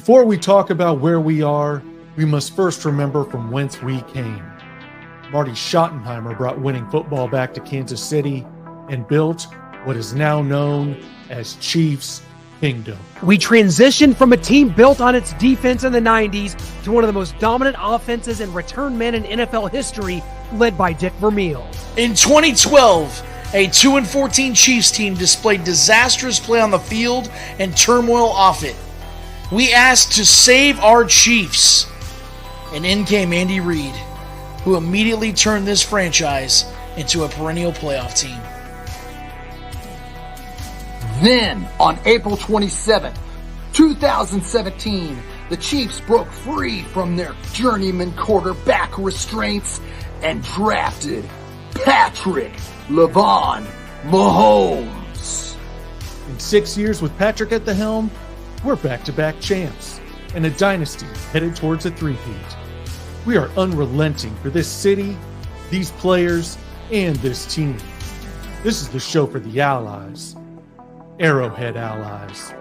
Before we talk about where we are, we must first remember from whence we came. Marty Schottenheimer brought winning football back to Kansas City and built what is now known as Chiefs Kingdom. We transitioned from a team built on its defense in the 90s to one of the most dominant offenses and return men in NFL history, led by Dick Vermeil. In 2012, a 2-14 Chiefs team displayed disastrous play on the field and turmoil off it. We asked to save our Chiefs, and in came Andy Reid, who immediately turned this franchise into a perennial playoff team. Then, on April 27th, 2017, the Chiefs broke free from their journeyman quarterback restraints and drafted Patrick LeVon Mahomes. In 6 years with Patrick at the helm, we're back-to-back champs and a dynasty headed towards a three-peat. We are unrelenting for this city, these players, and this team. This is the show for the allies. Arrowhead Allies.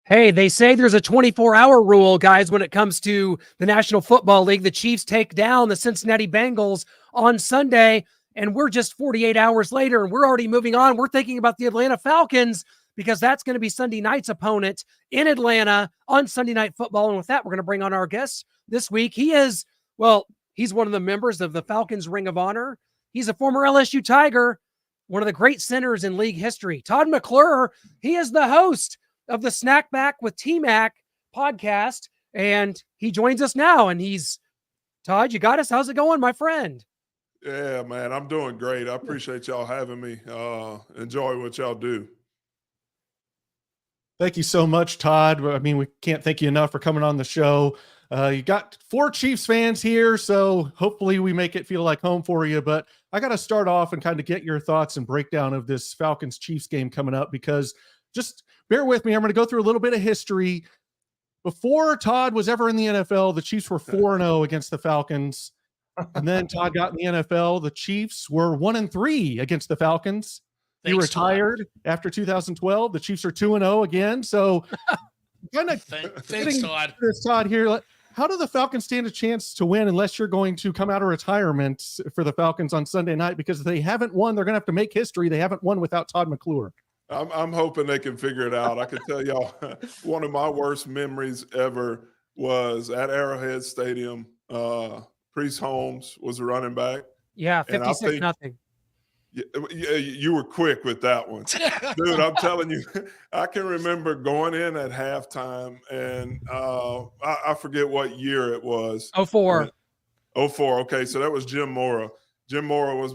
Hey, they say there's a 24-hour rule, guys, when it comes to the National Football League. The Chiefs take down the Cincinnati Bengals on Sunday, and we're just 48 hours later, and we're already moving on. We're thinking about the Atlanta Falcons because that's going to be Sunday night's opponent in Atlanta on Sunday Night Football. And with that, we're going to bring on our guest this week. He's one of the members of the Falcons Ring of Honor. He's a former LSU Tiger, one of the great centers in league history. Todd McClure, he is the host of the Snack Back with T-Mac podcast, and he joins us now. And Todd, you got us? How's it going, my friend? Yeah, man, I'm doing great. I appreciate y'all having me. Enjoy what y'all do. Thank you so much, Todd. I mean, we can't thank you enough for coming on the show. You got 4 Chiefs fans here, so hopefully we make it feel like home for you. But I got to start off and kind of get your thoughts and breakdown of this Falcons-Chiefs game coming up, because just bear with me. I'm going to go through a little bit of history. Before Todd was ever in the NFL, the Chiefs were 4-0 against the Falcons. And then Todd got in the NFL. The Chiefs were 1-3 against the Falcons. He retired after 2012. The Chiefs are 2-0 again. So kind of thanks, Todd. This Todd here. How do the Falcons stand a chance to win unless you're going to come out of retirement for the Falcons on Sunday night? Because if they haven't won, they're going to have to make history. They haven't won without Todd McClure. I'm hoping they can figure it out. I can tell y'all one of my worst memories ever was at Arrowhead Stadium. Priest Holmes was the running back. Yeah, 56-0. Yeah, you were quick with that one. Dude, I'm telling you, I can remember going in at halftime, and I forget what year it was. 04. 04, okay, so that was Jim Mora. Jim Mora was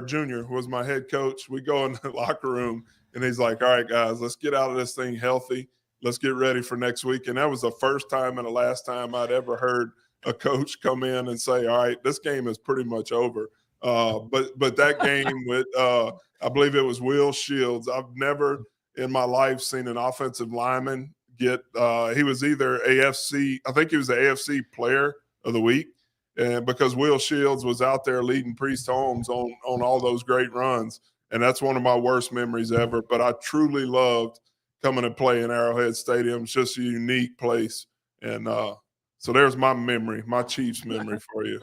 Junior was my head coach. We go in the locker room, and he's like, all right, guys, let's get out of this thing healthy. Let's get ready for next week. And that was the first time and the last time I'd ever heard a coach come in and say, all right, this game is pretty much over. But that game with I believe it was Will Shields. I've never in my life seen an offensive lineman get he was either AFC, I think he was the AFC player of the week, and because Will Shields was out there leading Priest Holmes on all those great runs. And that's one of my worst memories ever. But I truly loved coming and playing in Arrowhead Stadium. It's just a unique place. And so there's my memory, my Chiefs memory for you.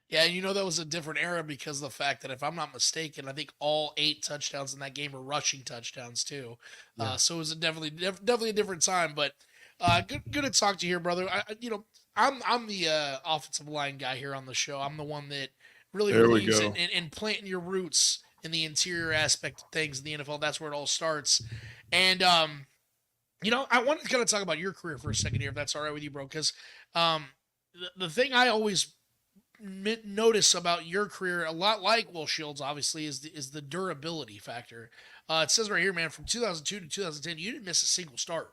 Yeah, that was a different era because of the fact that, if I'm not mistaken, I think all 8 touchdowns in that game were rushing touchdowns too. Yeah. So it was definitely a different time. But good to talk to you here, brother. I'm the offensive line guy here on the show. I'm the one that really believes in planting your roots in the interior aspect of things in the NFL. That's where it all starts. And I wanted to kind of talk about your career for a second here, if that's all right with you, bro. Because the thing I always notice about your career, a lot like Will Shields, obviously, is the durability factor. It says right here, man, from 2002 to 2010, you didn't miss a single start.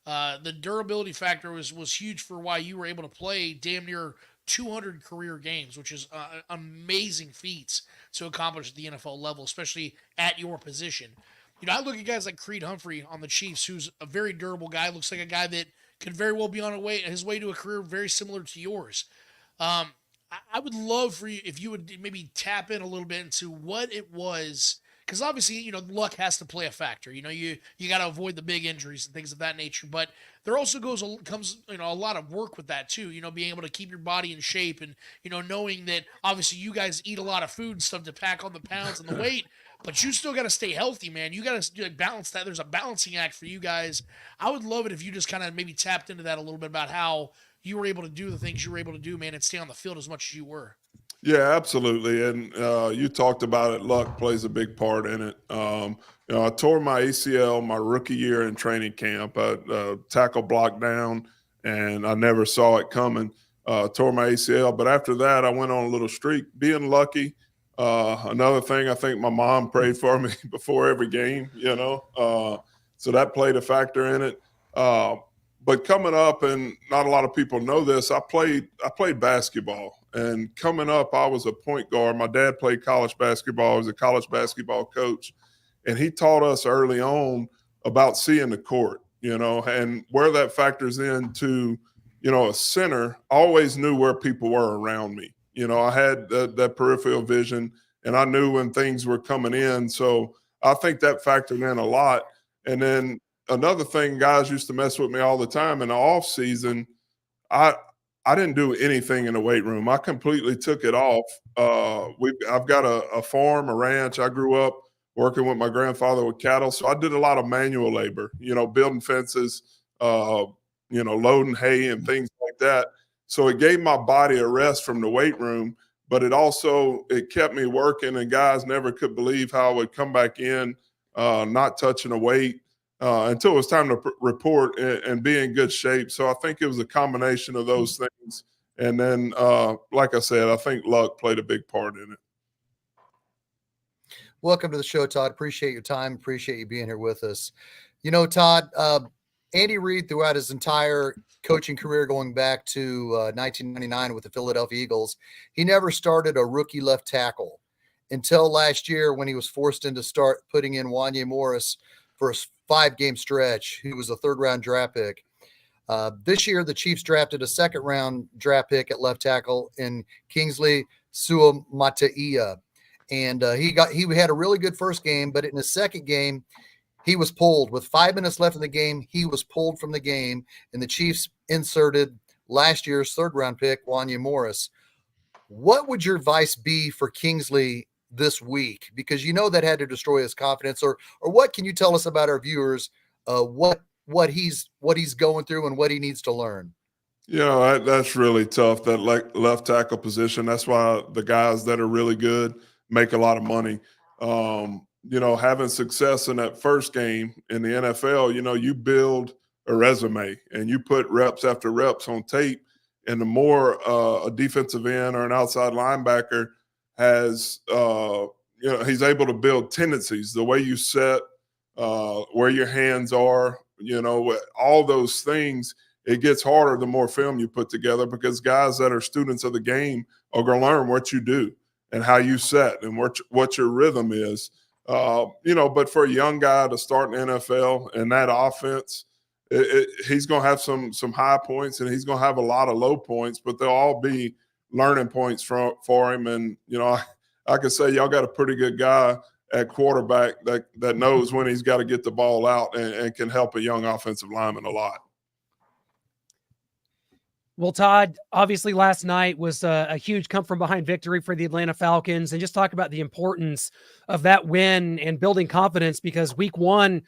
The durability factor was huge for why you were able to play damn near 200 career games, which is an amazing feat to accomplish at the NFL level, especially at your position. I look at guys like Creed Humphrey on the Chiefs, who's a very durable guy, looks like a guy that could very well be on his way to a career very similar to yours. I would love for you if you would maybe tap in a little bit into what it was, because obviously luck has to play a factor. You got to avoid the big injuries and things of that nature, but there also comes a lot of work with that too. Being able to keep your body in shape, and knowing that obviously you guys eat a lot of food and stuff to pack on the pounds and the weight, but you still got to stay healthy, man. You got to balance that. There's a balancing act for you guys. I would love it if you just kind of maybe tapped into that a little bit about how you were able to do the things you were able to do, man, and stay on the field as much as you were. Yeah, absolutely. And you talked about it. Luck plays a big part in it. I tore my ACL my rookie year in training camp. I tackle blocked down, and I never saw it coming. Tore my ACL, but after that, I went on a little streak. Being lucky. Another thing, I think my mom prayed for me before every game. So that played a factor in it. But coming up, and not a lot of people know this, I played basketball. And coming up, I was a point guard. My dad played college basketball. I was a college basketball coach. And he taught us early on about seeing the court, and where that factors into, a center. I always knew where people were around me. I had that peripheral vision, and I knew when things were coming in. So I think that factored in a lot. And then another thing, guys used to mess with me all the time in the off season. I didn't do anything in the weight room. I completely took it off. I've got a farm, a ranch. I grew up working with my grandfather with cattle, so I did a lot of manual labor. Building fences, loading hay and things like that. So it gave my body a rest from the weight room, but it kept me working. And guys never could believe how I would come back in, not touching a weight. Until it was time to report and be in good shape. So I think it was a combination of those things. And then, like I said, I think luck played a big part in it. Welcome to the show, Todd. Appreciate your time. Appreciate you being here with us. Todd, Andy Reid, throughout his entire coaching career going back to 1999 with the Philadelphia Eagles, he never started a rookie left tackle until last year when he was forced into start putting in Wanya Morris for a 5-game stretch. He was a 3rd-round draft pick. This year, the Chiefs drafted a 2nd-round draft pick at left tackle in Kingsley Suamataia. And he had a really good first game, but in his second game, he was pulled. With 5 minutes left in the game, he was pulled from the game, and the Chiefs inserted last year's 3rd-round pick, Wanya Morris. What would your advice be for Kingsley this week? Because that had to destroy his confidence. Or what can you tell us about our viewers, what he's going through and what he needs to learn? That's really tough, that left tackle position. That's why the guys that are really good make a lot of money. Having success in that first game in the NFL, you build a resume and you put reps after reps on tape. And the more a defensive end or an outside linebacker has, he's able to build tendencies, the way you set, where your hands are, all those things. It gets harder the more film you put together, because guys that are students of the game are going to learn what you do and how you set and what your rhythm is. But for a young guy to start in the NFL and that offense, he's going to have some high points and he's going to have a lot of low points, but they'll all be learning points for him. And, I can say y'all got a pretty good guy at quarterback that knows when he's got to get the ball out and can help a young offensive lineman a lot. Well, Todd, obviously last night was a huge come-from-behind victory for the Atlanta Falcons, and just talk about the importance of that win and building confidence, because week 1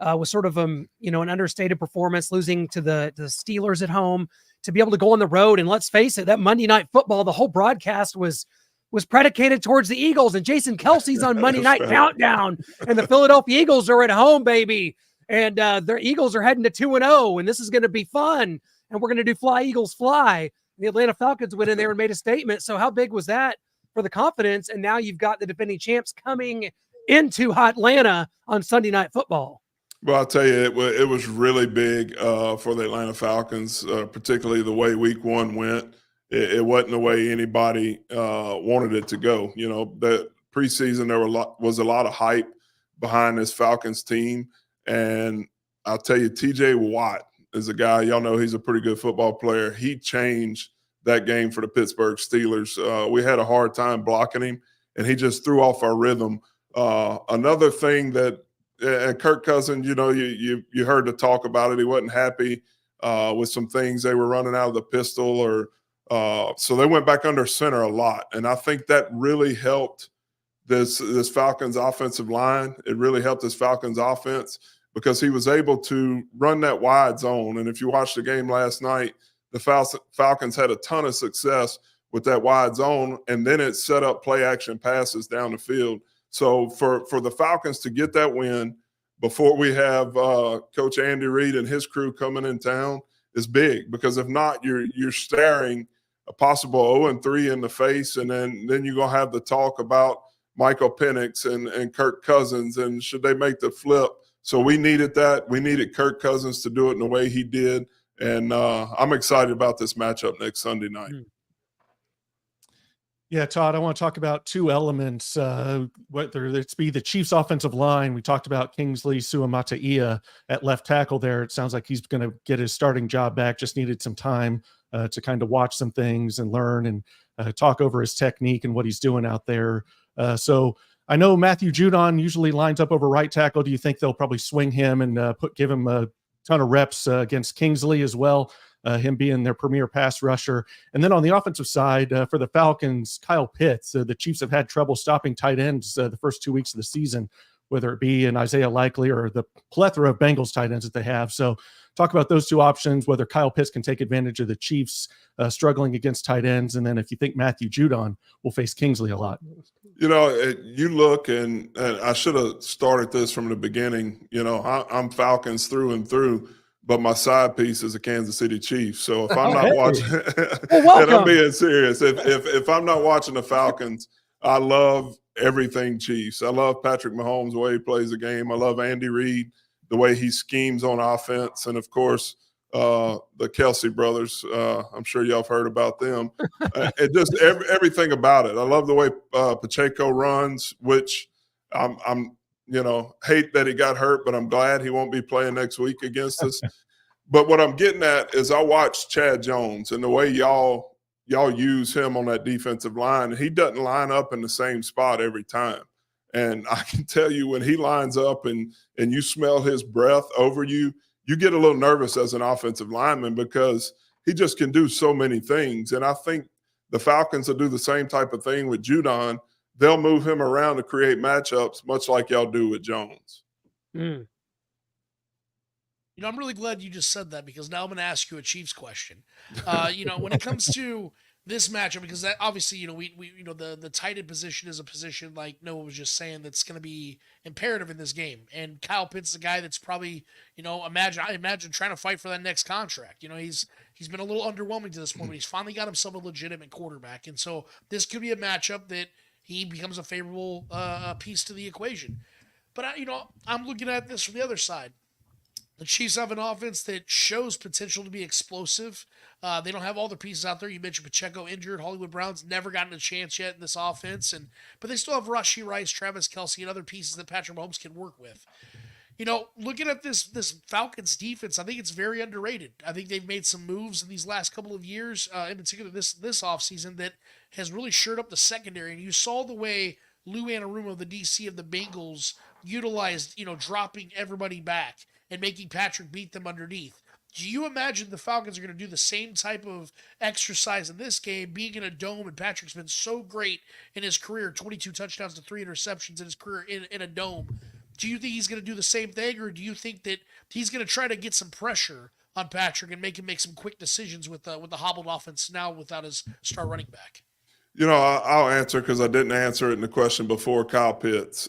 was sort of an understated performance, losing to the Steelers at home. To be able to go on the road, and let's face it, that Monday Night Football, the whole broadcast was predicated towards the Eagles, and Jason Kelsey's on Monday Night Countdown, and the Philadelphia Eagles are at home, baby, and their Eagles are heading to 2-0, and this is going to be fun. And we're going to do Fly, Eagles, Fly. The Atlanta Falcons went in there and made a statement. So how big was that for the confidence? And now you've got the defending champs coming into Atlanta on Sunday Night Football. Well, I'll tell you, it was really big for the Atlanta Falcons, particularly the way week 1 went. It wasn't the way anybody wanted it to go. The preseason, there was a lot of hype behind this Falcons team. And I'll tell you, TJ Watt is a guy, y'all know he's a pretty good football player. He changed that game for the Pittsburgh Steelers. We had a hard time blocking him, and he just threw off our rhythm. Another thing that Kirk Cousins, you heard the talk about it. He wasn't happy with some things they were running out of the pistol, or so they went back under center a lot, and I think that really helped this Falcons offensive line. It really helped this Falcons offense because he was able to run that wide zone. And if you watched the game last night, the Falcons had a ton of success with that wide zone, and then it set up play action passes down the field. So for the Falcons to get that win before we have Coach Andy Reid and his crew coming in town is big, because if not, you're staring a possible 0-3 in the face, and then you're going to have the talk about Michael Penix and Kirk Cousins, and should they make the flip? So we needed that. We needed Kirk Cousins to do it in the way he did, and I'm excited about this matchup next Sunday night. Yeah, Todd, I want to talk about two elements, whether it's be the Chiefs' offensive line. We talked about Kingsley Suamataia at left tackle there. It sounds like he's going to get his starting job back, just needed some time to kind of watch some things and learn and talk over his technique and what he's doing out there. So I know Matthew Judon usually lines up over right tackle. Do you think they'll probably swing him and give him a ton of reps against Kingsley as well, him being their premier pass rusher? And then on the offensive side for the Falcons, Kyle Pitts. The Chiefs have had trouble stopping tight ends the first 2 weeks of the season, whether it be an Isaiah Likely or the plethora of Bengals tight ends that they have. So talk about those two options, whether Kyle Pitts can take advantage of the Chiefs struggling against tight ends, and then if you think Matthew Judon will face Kingsley a lot. You look, and I should have started this from the beginning. I'm Falcons through and through, but my side piece is a Kansas City Chiefs. So if I'm not watching, and I'm being serious, if I'm not watching the Falcons, I love everything Chiefs. I love Patrick Mahomes, the way he plays the game. I love Andy Reid, the way he schemes on offense. And, of course, the Kelsey brothers. I'm sure y'all have heard about them. It just everything about it. I love the way Pacheco runs, which I'm hate that he got hurt, but I'm glad he won't be playing next week against us. But what I'm getting at is I watched Chad Jones and the way y'all use him on that defensive line. He doesn't line up in the same spot every time. And I can tell you, when he lines up and you smell his breath over you, you get a little nervous as an offensive lineman, because he just can do so many things. And I think the Falcons will do the same type of thing with Judon. They'll move him around to create matchups, much like y'all do with Jones. I'm really glad you just said that, because now I'm going to ask you a Chiefs question. When it comes to this matchup, because that obviously, the tight end position is a position, like Noah was just saying, that's going to be imperative in this game. And Kyle Pitts is a guy that's probably, I imagine trying to fight for that next contract. He's been a little underwhelming to this point, but he's finally got himself a legitimate quarterback. And so this could be a matchup that he becomes a favorable piece to the equation. But I'm looking at this from the other side. The Chiefs have an offense that shows potential to be explosive. They don't have all their pieces out there. You mentioned Pacheco injured. Hollywood Brown's never gotten a chance yet in this offense. But they still have Rashee Rice, Travis Kelce, and other pieces that Patrick Mahomes can work with. Looking at this Falcons defense, I think it's very underrated. I think they've made some moves in these last couple of years, in particular this offseason, that has really shored up the secondary. And you saw the way Lou Anarumo, the DC of the Bengals, utilized, dropping everybody back and making Patrick beat them underneath. Do you imagine the Falcons are going to do the same type of exercise in this game, being in a dome? And Patrick's been so great in his career, 22 touchdowns to 3 interceptions in his career in a dome. Do you think he's going to do the same thing, or do you think that he's going to try to get some pressure on Patrick and make him make some quick decisions with the hobbled offense now without his star running back? I'll answer, because I didn't answer it in the question before. Kyle Pitts.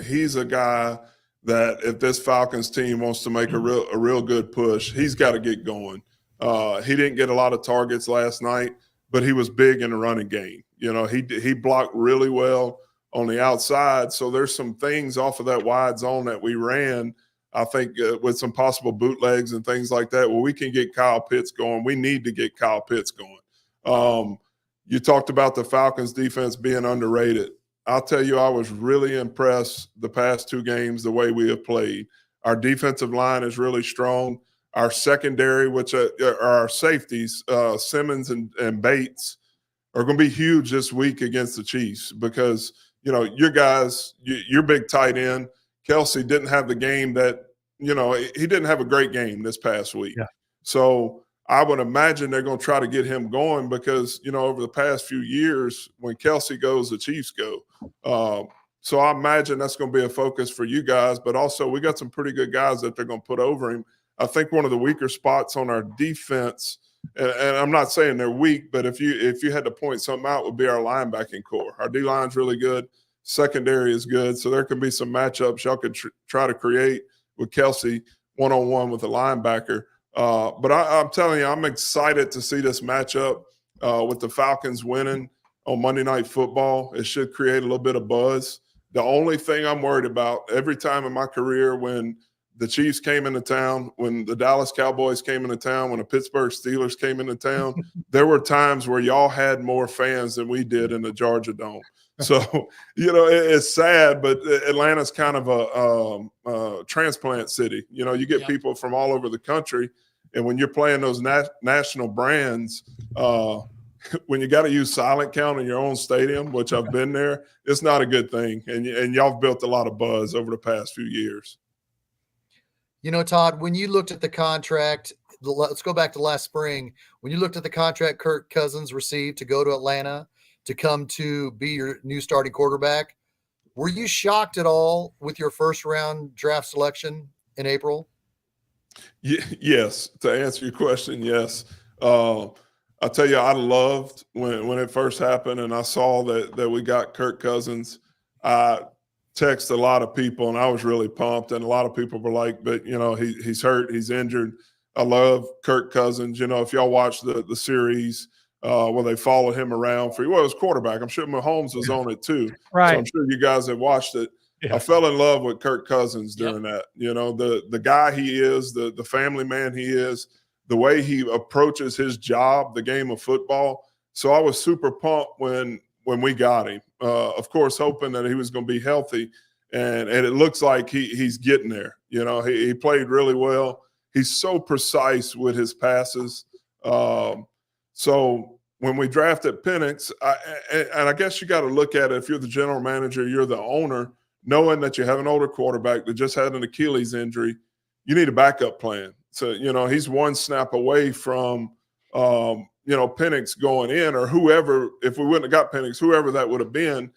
He's a guy that if this Falcons team wants to make a real good push, he's got to get going. He didn't get a lot of targets last night, but he was big in the running game. He blocked really well on the outside. So there's some things off of that wide zone that we ran, I think, with some possible bootlegs and things like that, where we can get Kyle Pitts going. We need to get Kyle Pitts going. You talked about the Falcons defense being underrated. I'll tell you, I was really impressed the past 2 games, the way we have played. Our defensive line is really strong. our secondary, which are our safeties, Simmons and Bates, are going to be huge this week against the Chiefs because, your guys, your big tight end, Kelsey, didn't have the game that, he didn't have a great game this past week. Yeah. So I would imagine they're going to try to get him going because, over the past few years, when Kelsey goes, the Chiefs go. So I imagine that's going to be a focus for you guys, but also we got some pretty good guys that they're going to put over him. I think one of the weaker spots on our defense, and I'm not saying they're weak, but if you had to point something out, would be our linebacking core. Our D-line's really good. Secondary is good. So there can be some matchups y'all could try to create with Kelsey one-on-one with a linebacker. But I'm telling you, I'm excited to see this matchup with the Falcons winning on Monday Night Football. It should create a little bit of buzz. The only thing I'm worried about every time in my career when the Chiefs came into town, when the Dallas Cowboys came into town, when the Pittsburgh Steelers came into town, there were times where y'all had more fans than we did in the Georgia Dome. So, it's sad, but Atlanta's kind of a transplant city. You get people from all over the country, and when you're playing those national brands, when you got to use silent count in your own stadium, which I've been there, it's not a good thing. And y'all have built a lot of buzz over the past few years. Todd, when you looked at the contract, let's go back to last spring. When you looked at the contract Kirk Cousins received to go to Atlanta to come to be your new starting quarterback, were you shocked at all with your first-round draft selection in April? Yes. To answer your question, yes. I'll tell you, I loved when it first happened and I saw that we got Kirk Cousins. I texted a lot of people and I was really pumped. And a lot of people were like, but, he's hurt, he's injured. I love Kirk Cousins. If y'all watch the series where they followed him around for, his quarterback. I'm sure Mahomes was on it too. Right. So I'm sure you guys have watched it. Yeah. I fell in love with Kirk Cousins during that. The guy he is, the family man he is, the way he approaches his job, the game of football. So I was super pumped when we got him. Of course, hoping that he was going to be healthy, and it looks like he's getting there. He played really well. He's so precise with his passes. So when we drafted Penix, and I guess you got to look at it, if you're the general manager, you're the owner, knowing that you have an older quarterback that just had an Achilles injury, you need a backup plan. So, he's one snap away from, Penix going in or whoever, if we wouldn't have got Penix, whoever that would have been.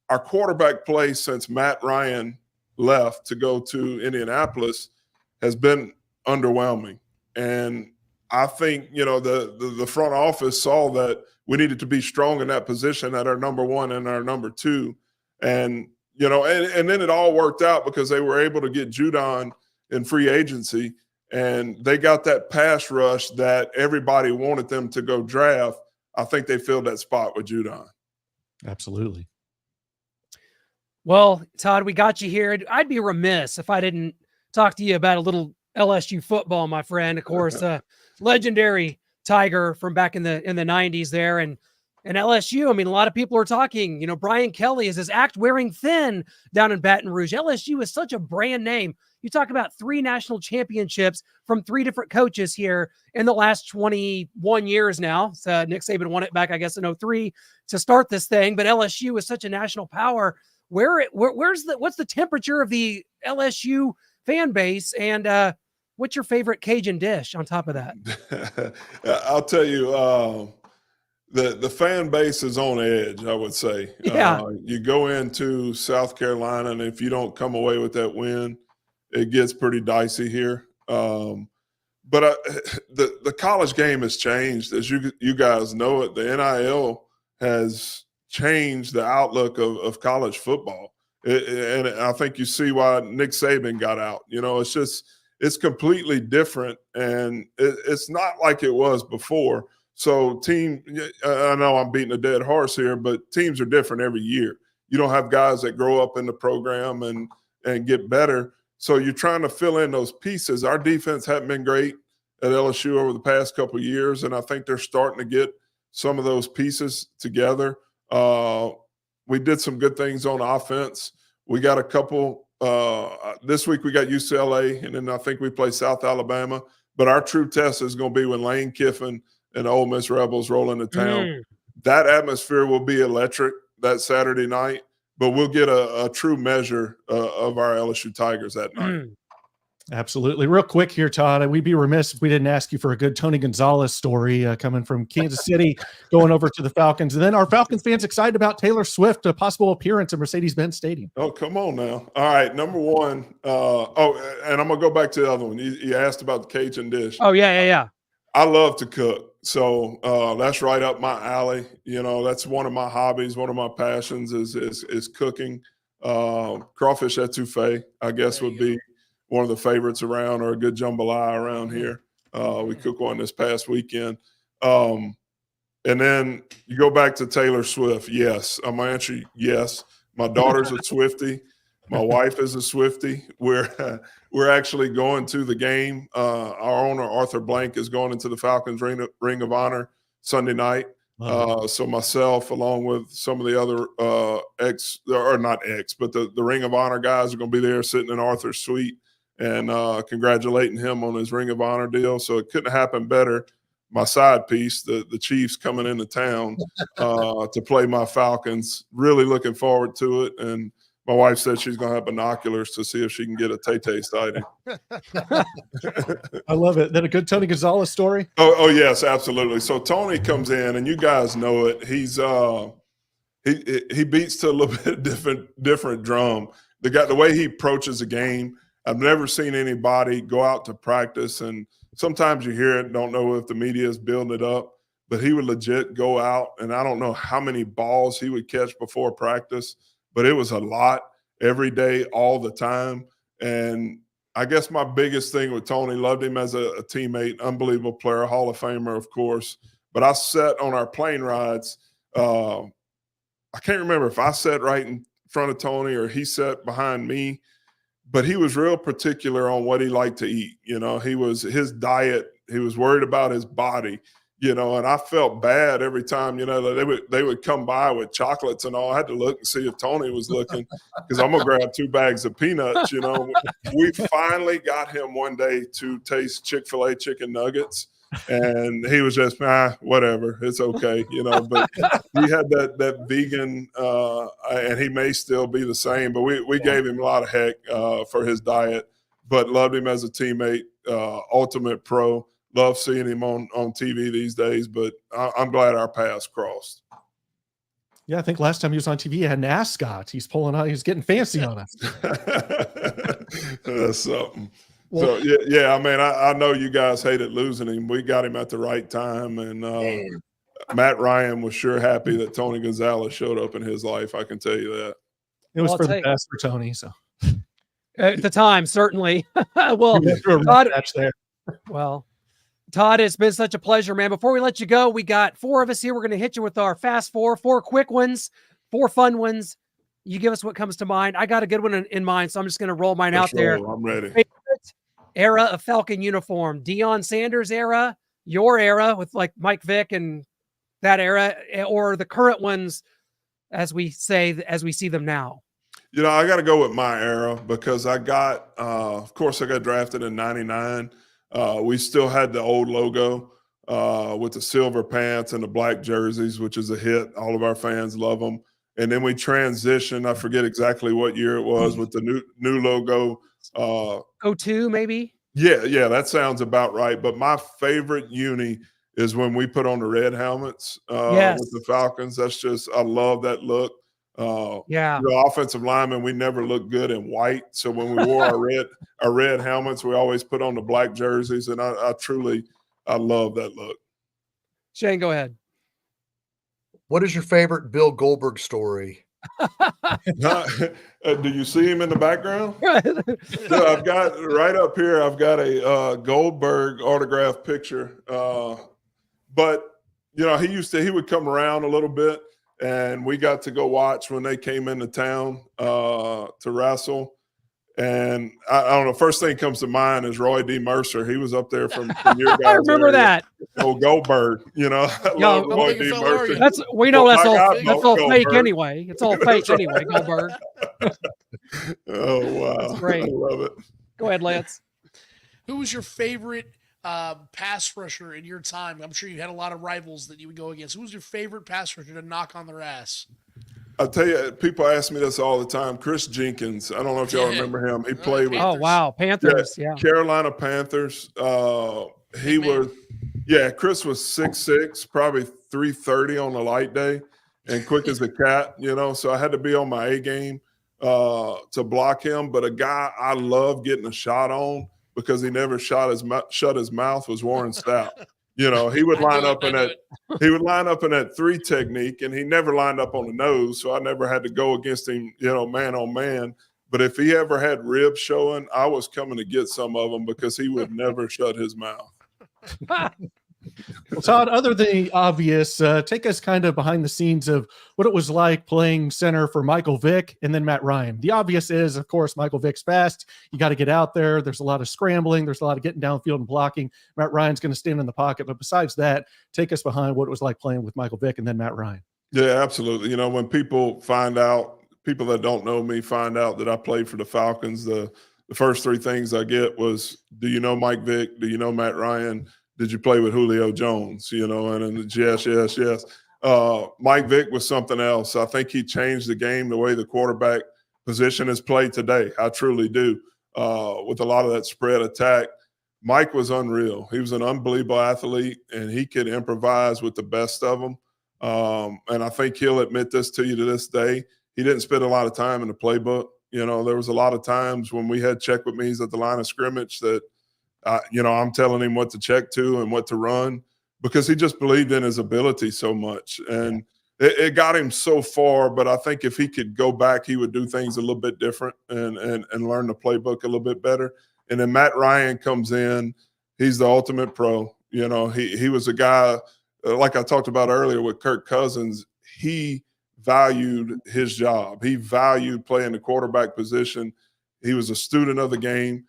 Our quarterback play since Matt Ryan left to go to Indianapolis has been underwhelming. And I think, the front office saw that we needed to be strong in that position at our number one and our number two. And, and then it all worked out because they were able to get Judon in free agency, and they got that pass rush that everybody wanted them to go draft. I think they filled that spot with Judon. Absolutely. Well, Todd, we got you here. I'd be remiss if I didn't talk to you about a little LSU football, my friend. Of course, legendary Tiger from back in the 90s there. And LSU, I mean, a lot of people are talking, Brian Kelly is his act wearing thin down in Baton Rouge. LSU is such a brand name. You talk about 3 national championships from 3 different coaches here in the last 21 years now. So Nick Saban won it back, I guess, in 2003 to start this thing. But LSU is such a national power. What's the temperature of the LSU fan base? And what's your favorite Cajun dish on top of that? I'll tell you, the fan base is on edge, I would say. Yeah. You go into South Carolina, and if you don't come away with that win, it gets pretty dicey here. But the college game has changed, as you guys know it. The NIL has changed the outlook of college football. And I think you see why Nick Saban got out. It's completely different, and it's not like it was before. So I know I'm beating a dead horse here, but teams are different every year. You don't have guys that grow up in the program and get better. So you're trying to fill in those pieces. Our defense hadn't been great at LSU over the past couple of years, and I think they're starting to get some of those pieces together. We did some good things on offense. We got a couple this week we got UCLA, and then I think we play South Alabama. But our true test is going to be when Lane Kiffin and the Ole Miss Rebels roll into town. Mm. That atmosphere will be electric that Saturday night, but we'll get a true measure of our LSU Tigers that night. Mm. Absolutely. Real quick here, Todd, we'd be remiss if we didn't ask you for a good Tony Gonzalez story coming from Kansas City, going over to the Falcons. And then our Falcons fans excited about Taylor Swift, a possible appearance at Mercedes-Benz Stadium. Oh, come on now. All right, number one. And I'm going to go back to the other one. You asked about the Cajun dish. Oh, yeah. I love to cook. So that's right up my alley. You know, that's one of my hobbies. One of my passions is cooking. Crawfish etouffee, I guess, would be one of the favorites around, or a good jambalaya around here. We cooked one this past weekend. And then you go back to Taylor Swift. Yes, I'm going to answer yes. My daughter's a Swiftie. My wife is a Swiftie. We're actually going to the game. Our owner, Arthur Blank, is going into the Falcons Ring of Honor Sunday night. So myself, along with some of the other the Ring of Honor guys, are going to be there sitting in Arthur's suite and congratulating him on his Ring of Honor deal. So it couldn't happen better. My side piece, the Chiefs coming into town to play my Falcons. Really looking forward to it. And my wife said she's going to have binoculars to see if she can get a Tay-Tay sighting. I love it. That a good Tony Gonzalez story? Oh yes, absolutely. So Tony comes in, and you guys know it. He's he beats to a little bit different drum. The way he approaches a game, I've never seen anybody go out to practice, and sometimes you hear it, don't know if the media is building it up, but he would legit go out, and I don't know how many balls he would catch before practice, but it was a lot every day, all the time. And I guess my biggest thing with Tony, loved him as a teammate, unbelievable player, Hall of Famer, of course. But I sat on our plane rides. I can't remember if I sat right in front of Tony or he sat behind me, but he was real particular on what he liked to eat. You know, his diet, he was worried about his body. You know, and I felt bad every time, you know, they would come by with chocolates and all. I had to look and see if Tony was looking, because I'm going to grab 2 bags of peanuts, you know. We finally got him one day to taste Chick-fil-A chicken nuggets, and he was just, whatever, it's okay, you know. But he had that vegan, and he may still be the same, but we gave him a lot of heck for his diet, but loved him as a teammate, ultimate pro. Love seeing him on TV these days, but I'm glad our paths crossed. Yeah, I think last time he was on TV, he had an ascot. He's pulling out. He's getting fancy on us. That's something. So, yeah, I mean, I know you guys hated losing him. We got him at the right time, and Matt Ryan was sure happy that Tony Gonzalez showed up in his life. I can tell you that. It was for the best for Tony. So at the time, certainly. Well, Todd, it's been such a pleasure, man. Before we let you go, we got 4 of us here. We're going to hit you with our fast 4 quick ones, 4 fun ones. You give us what comes to mind. I got a good one in mind, so I'm just going to roll mine out there. I'm ready. Favorite era of Falcon uniform: Deion Sanders era, your era with like Mike Vick and that era, or the current ones as we see them now? You know, I got to go with my era, because I got, of course, I got drafted in '99. We still had the old logo with the silver pants and the black jerseys, which is a hit. All of our fans love them. And then we transitioned. I forget exactly what year it was, with the new logo. 02 maybe? Yeah, that sounds about right. But my favorite uni is when we put on the red helmets with the Falcons. That's just, I love that look. Offensive linemen, we never looked good in white. So when we wore our red helmets, we always put on the black jerseys, and I love that look. Shane, go ahead. What is your favorite Bill Goldberg story? Do you see him in the background? So I've got right up here, I've got a Goldberg autographed picture. But you know, he would come around a little bit, and we got to go watch when they came into town to wrestle. And I don't know, first thing that comes to mind is Roy D. Mercer. He was up there from your guys. I remember that. Oh, Goldberg, you know. I love Roy D. Mercer. That's all fake anyway. It's all fake anyway, Goldberg. Oh, wow. That's great. I love it. Go ahead, Lance. Who was your favorite pass rusher in your time? I'm sure you had a lot of rivals that you would go against. Who was your favorite pass rusher to knock on their ass? I'll tell you, people ask me this all the time. Chris Jenkins. I don't know if y'all remember him. He played with Oh, wow. Panthers. Yeah. Carolina Panthers. He was, Chris was 6'6", probably 330 on a light day, and quick as a cat, so I had to be on my A game to block him. But a guy I love getting a shot on because he never shut his mouth was Warren Stout. He would line up in that 3 technique, and he never lined up on the nose, so I never had to go against him, man on man. But if he ever had ribs showing, I was coming to get some of them because he would never shut his mouth. Well, Todd, other than the obvious, take us kind of behind the scenes of what it was like playing center for Michael Vick and then Matt Ryan. The obvious is, of course, Michael Vick's fast. You got to get out there. There's a lot of scrambling. There's a lot of getting downfield and blocking. Matt Ryan's going to stand in the pocket. But besides that, take us behind what it was like playing with Michael Vick and then Matt Ryan. Yeah, absolutely. When people that don't know me find out that I played for the Falcons, the first 3 things I get was, do you know Mike Vick? Do you know Matt Ryan? Did you play with Julio Jones? And yes. Mike Vick was something else. I think he changed the game the way the quarterback position is played today. I truly do. With a lot of that spread attack, Mike was unreal. He was an unbelievable athlete, and he could improvise with the best of them. And I think he'll admit this to you to this day. He didn't spend a lot of time in the playbook. There was a lot of times when we had check with me's at the line of scrimmage that I'm telling him what to check to and what to run because he just believed in his ability so much. And it got him so far, but I think if he could go back, he would do things a little bit different and learn the playbook a little bit better. And then Matt Ryan comes in. He's the ultimate pro. He was a guy, like I talked about earlier with Kirk Cousins, he valued his job. He valued playing the quarterback position. He was a student of the game.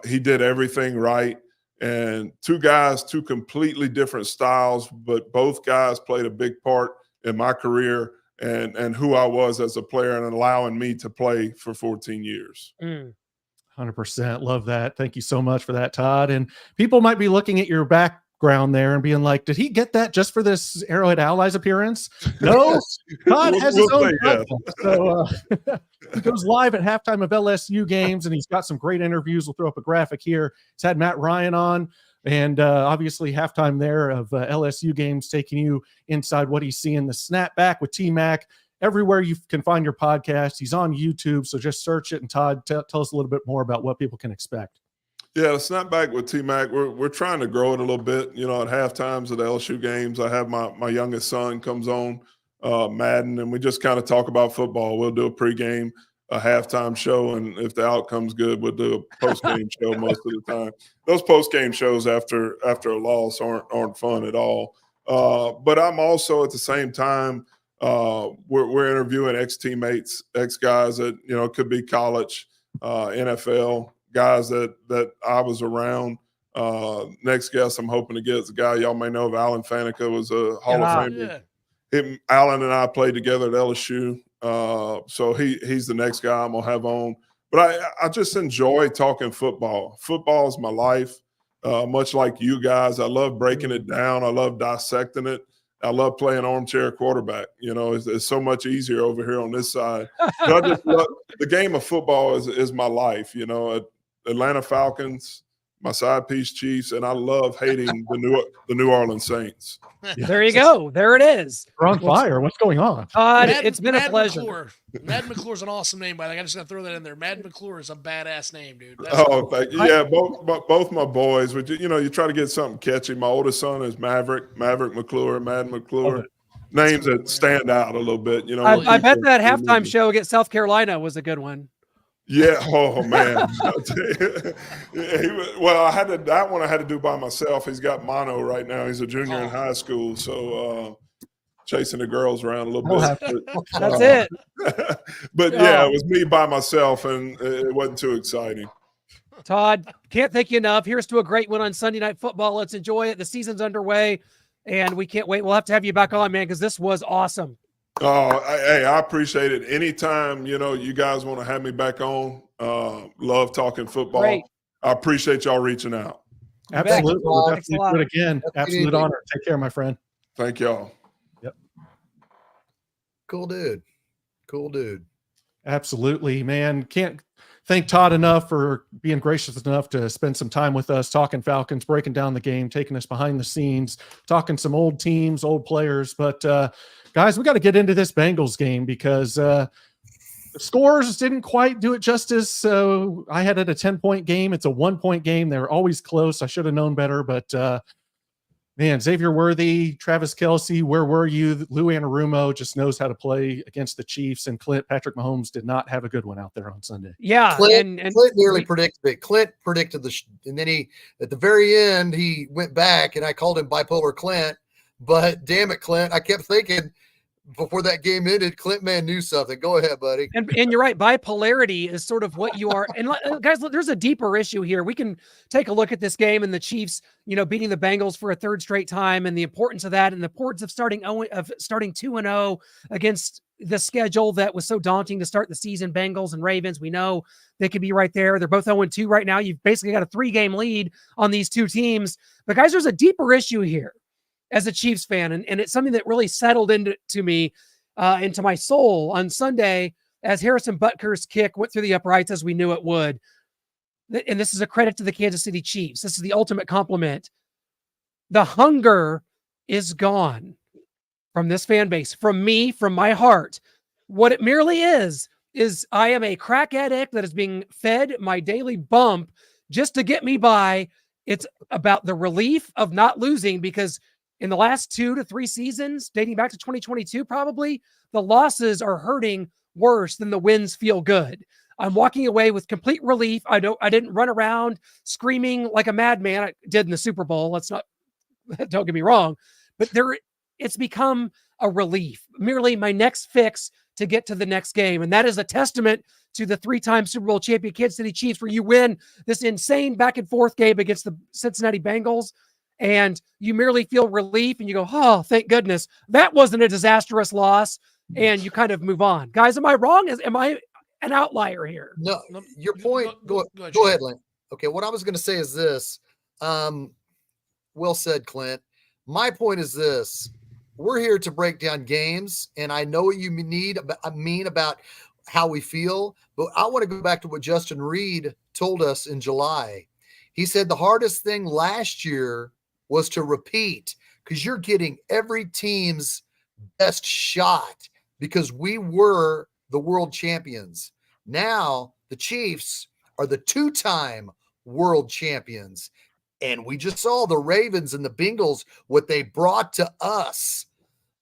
He did everything right. And 2 guys, 2 completely different styles, but both guys played a big part in my career and who I was as a player and allowing me to play for 14 years. 100%. Love that. Thank you so much for that, Todd. And people might be looking at your background there and being like, did he get that just for this Arrowhead Allies appearance? No, Todd has his own podcast. So he goes live at halftime of LSU games, and he's got some great interviews. We'll throw up a graphic here. He's had Matt Ryan on, and obviously halftime there of LSU games, taking you inside what he's seeing. The Snapback with T-Mac, everywhere you can find your podcast. He's on YouTube, so just search it. And Todd, tell us a little bit more about what people can expect. Yeah, the Snapback with T-Mac, we're trying to grow it a little bit. At halftimes of the LSU games, I have my youngest son comes on Madden, and we just kind of talk about football. We'll do a pregame, a halftime show, and if the outcome's good, we'll do a postgame show most of the time. Those postgame shows after a loss aren't fun at all. But I'm also at the same time we're interviewing ex-teammates, ex-guys that could be college, NFL. Guys that I was around. Next guest I'm hoping to get is a guy y'all may know of, Alan Faneca, was a Hall of Famer. Alan and I played together at LSU. So he's the next guy I'm going to have on. But I just enjoy talking football. Football is my life, much like you guys. I love breaking it down. I love dissecting it. I love playing armchair quarterback. It's so much easier over here on this side. But I just love, the game of football is my life. Atlanta Falcons, my side piece Chiefs, and I love hating the New Orleans Saints. There you go. There it is. We're on fire. What's going on? It's been a pleasure. McClure. Mad McClure's an awesome name, by the way. I just got to throw that in there. Mad McClure is a badass name, dude. Thank you. Yeah, both my boys. But you try to get something catchy. My oldest son is Maverick McClure, Mad McClure. Names that stand out a little bit. I bet that halftime show against South Carolina was a good one. Yeah. Oh man. Well, I had to do by myself. He's got mono right now. He's a junior in high school, so chasing the girls around a little bit. That's it. But yeah, it was me by myself, and it wasn't too exciting. Todd, can't thank you enough. Here's to a great win on Sunday Night Football. Let's enjoy it. The season's underway, and we can't wait. We'll have to have you back on, man, because this was awesome. Oh, hey, I appreciate it. Anytime, you guys want to have me back on, love talking football. Great. I appreciate y'all reaching out. Absolutely. We'll Todd. definitely do it again. Absolute honor. Take care, my friend. Thank y'all. Yep. Cool dude. Cool dude. Absolutely, man. Can't thank Todd enough for being gracious enough to spend some time with us, talking Falcons, breaking down the game, taking us behind the scenes, talking some old teams, old players. But guys, we got to get into this Bengals game because the scores didn't quite do it justice. So I had it a 10-point game. It's a 1-point game. They're always close. I should have known better, but man, Xavier Worthy, Travis Kelce, where were you? Lou Anarumo just knows how to play against the Chiefs, and Patrick Mahomes did not have a good one out there on Sunday. Yeah, Clint nearly predicted it. Clint predicted and then he, at the very end, he went back, and I called him bipolar Clint. But damn it, Clint, I kept thinking before that game ended, Clint man knew something. Go ahead, buddy. And you're right. Bipolarity is sort of what you are. And guys, there's a deeper issue here. We can take a look at this game and the Chiefs, beating the Bengals for a third straight time, and the importance of that, and the importance of starting 2-0 against the schedule that was so daunting to start the season. Bengals and Ravens, we know they could be right there. They're both 0-2 right now. You've basically got a 3-game lead on these two teams. But guys, there's a deeper issue here as a Chiefs fan. And it's something that really settled into me, into my soul on Sunday, as Harrison Butker's kick went through the uprights as we knew it would. And this is a credit to the Kansas City Chiefs. This is the ultimate compliment. The hunger is gone from this fan base, from me, from my heart. What it merely is I am a crack addict that is being fed my daily bump just to get me by. It's about the relief of not losing, because in the last 2 to 3 seasons, dating back to 2022, probably, the losses are hurting worse than the wins feel good. I'm walking away with complete relief. I didn't run around screaming like a madman. I did in the Super Bowl. Don't get me wrong, but it's become a relief, merely my next fix to get to the next game. And that is a testament to the 3-time Super Bowl champion Kansas City Chiefs, where you win this insane back and forth game against the Cincinnati Bengals, and you merely feel relief and you go, oh, thank goodness that wasn't a disastrous loss. And you kind of move on. Guys, am I wrong? Am I an outlier here? No, your point. Go ahead, Lynn. Okay, what I was going to say is this. Well said, Clint. My point is this. We're here to break down games, and I know what you mean about how we feel, but I want to go back to what Justin Reed told us in July. He said the hardest thing last year was to repeat, because you're getting every team's best shot, because we were the world champions. Now the Chiefs are the 2-time world champions. And we just saw the Ravens and the Bengals, what they brought to us.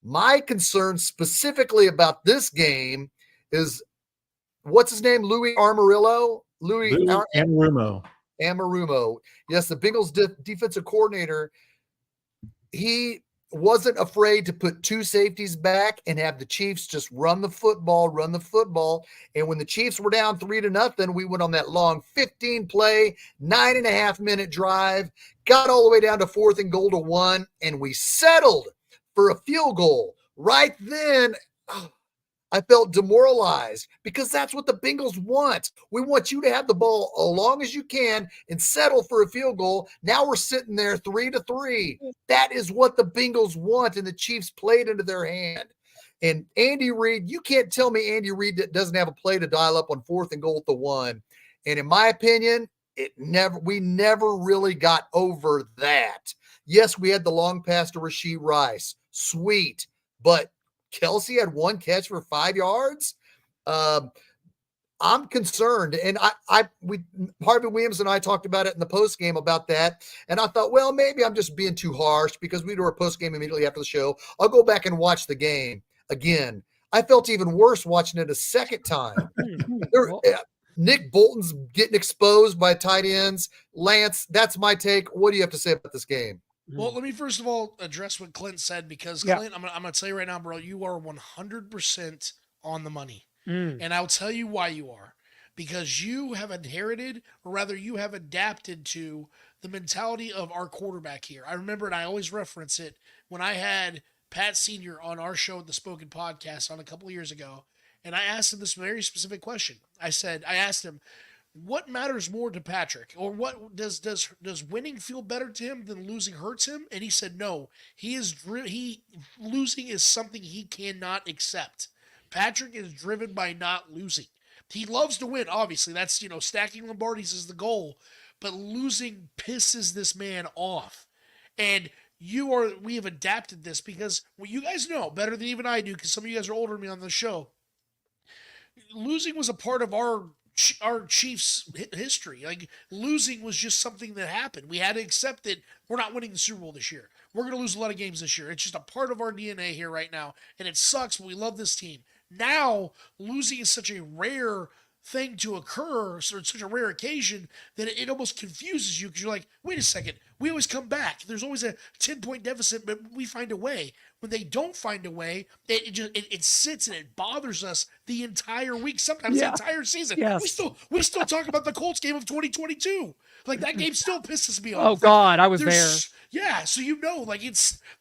My concern specifically about this game is, what's his name? Louis Amarillo? Louis Anarumo. Amarumo. Yes, the Bengals defensive coordinator. He wasn't afraid to put 2 safeties back and have the Chiefs just run the football. And when the Chiefs were down 3-0, we went on that long 15-play, 9.5-minute drive, got all the way down to 4th and goal to 1, and we settled for a field goal. Right then, I felt demoralized, because that's what the Bengals want. We want you to have the ball as long as you can and settle for a field goal. Now we're sitting there 3-3. That is what the Bengals want, and the Chiefs played into their hand. And Andy Reid, you can't tell me Andy Reid doesn't have a play to dial up on 4th and goal to 1. And in my opinion, we never really got over that. Yes, we had the long pass to Rashee Rice. Sweet. But Kelce had 1 catch for 5 yards. I'm concerned, and Harvey Williams and I talked about it in the post game about that, and I thought, well, maybe I'm just being too harsh, because we do our post game immediately after the show. I'll go back and watch the game again. I felt even worse watching it a second time. Nick Bolton's getting exposed by tight ends. Lance, that's my take. What do you have to say about this game? Well, let me first of all address what Clint said, because Clint, I'm going to tell you right now, bro, you are 100% on the money. And I'll tell you why you are. Because you have inherited, or rather you have adapted to, the mentality of our quarterback here. I remember, and I always reference it, when I had Pat Sr. on our show, The Spoken Podcast, on a couple of years ago, and I asked him this very specific question. I asked him, what matters more to Patrick, or what does winning feel better to him than losing hurts him? And he said no. Losing is something he cannot accept. Patrick is driven by not losing. He loves to win, obviously. That's, stacking Lombardis is the goal, but losing pisses this man off. And we have adapted this because, well, you guys know better than even I do, because some of you guys are older than me on the show. Losing was a part of our Chiefs history. Like, losing was just something that happened. We had to accept that we're not winning the Super Bowl this year. We're going to lose a lot of games this year. It's just a part of our DNA here right now, and it sucks, but we love this team. Now, losing is such a rare thing to occur, so it's such a rare occasion that it almost confuses you, because you're like, wait a second, we always come back. There's always a 10-point deficit, but we find a way. When they don't find a way, it sits and it bothers us the entire week, sometimes the entire season. Yes. We still talk about the Colts game of 2022. Like, that game still pisses me off. Oh God, I was there. Yeah, so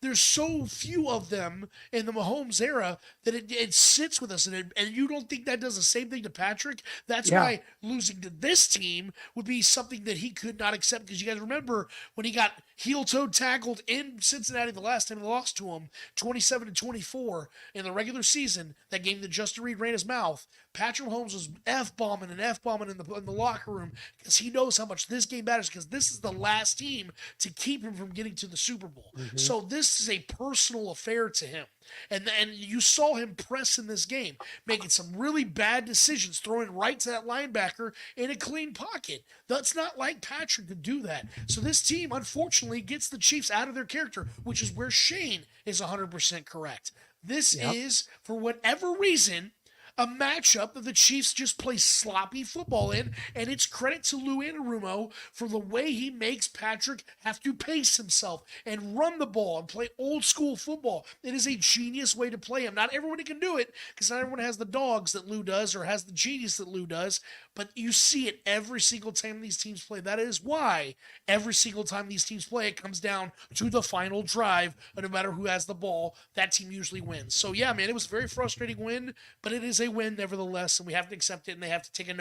there's so few of them in the Mahomes era that it sits with us, and you don't think that does the same thing to Patrick? That's why losing to this team would be something that he could not accept, because you guys remember when he got heel-toe tackled in Cincinnati the last time they lost to him, 27-24 in the regular season, that game that Justin Reed ran his mouth. Patrick Mahomes was F-bombing in the locker room, because he knows how much this game matters, because this is the last team to keep him from getting to the Super Bowl. Mm-hmm. So this is a personal affair to him. And you saw him press in this game, making some really bad decisions, throwing right to that linebacker in a clean pocket. That's not like Patrick to do that. So this team, unfortunately, gets the Chiefs out of their character, which is where Shane is 100% correct. This is, for whatever reason, a matchup that the Chiefs just play sloppy football in, and it's credit to Lou Anarumo for the way he makes Patrick have to pace himself and run the ball and play old school football. It is a genius way to play him. Not everyone can do it, because not everyone has the dogs that Lou does or has the genius that Lou does, but you see it every single time these teams play. That is why every single time these teams play, it comes down to the final drive, and no matter who has the ball, that team usually wins. So yeah, man, it was a very frustrating win, but it is a win nevertheless, and we have to accept it, and they have to take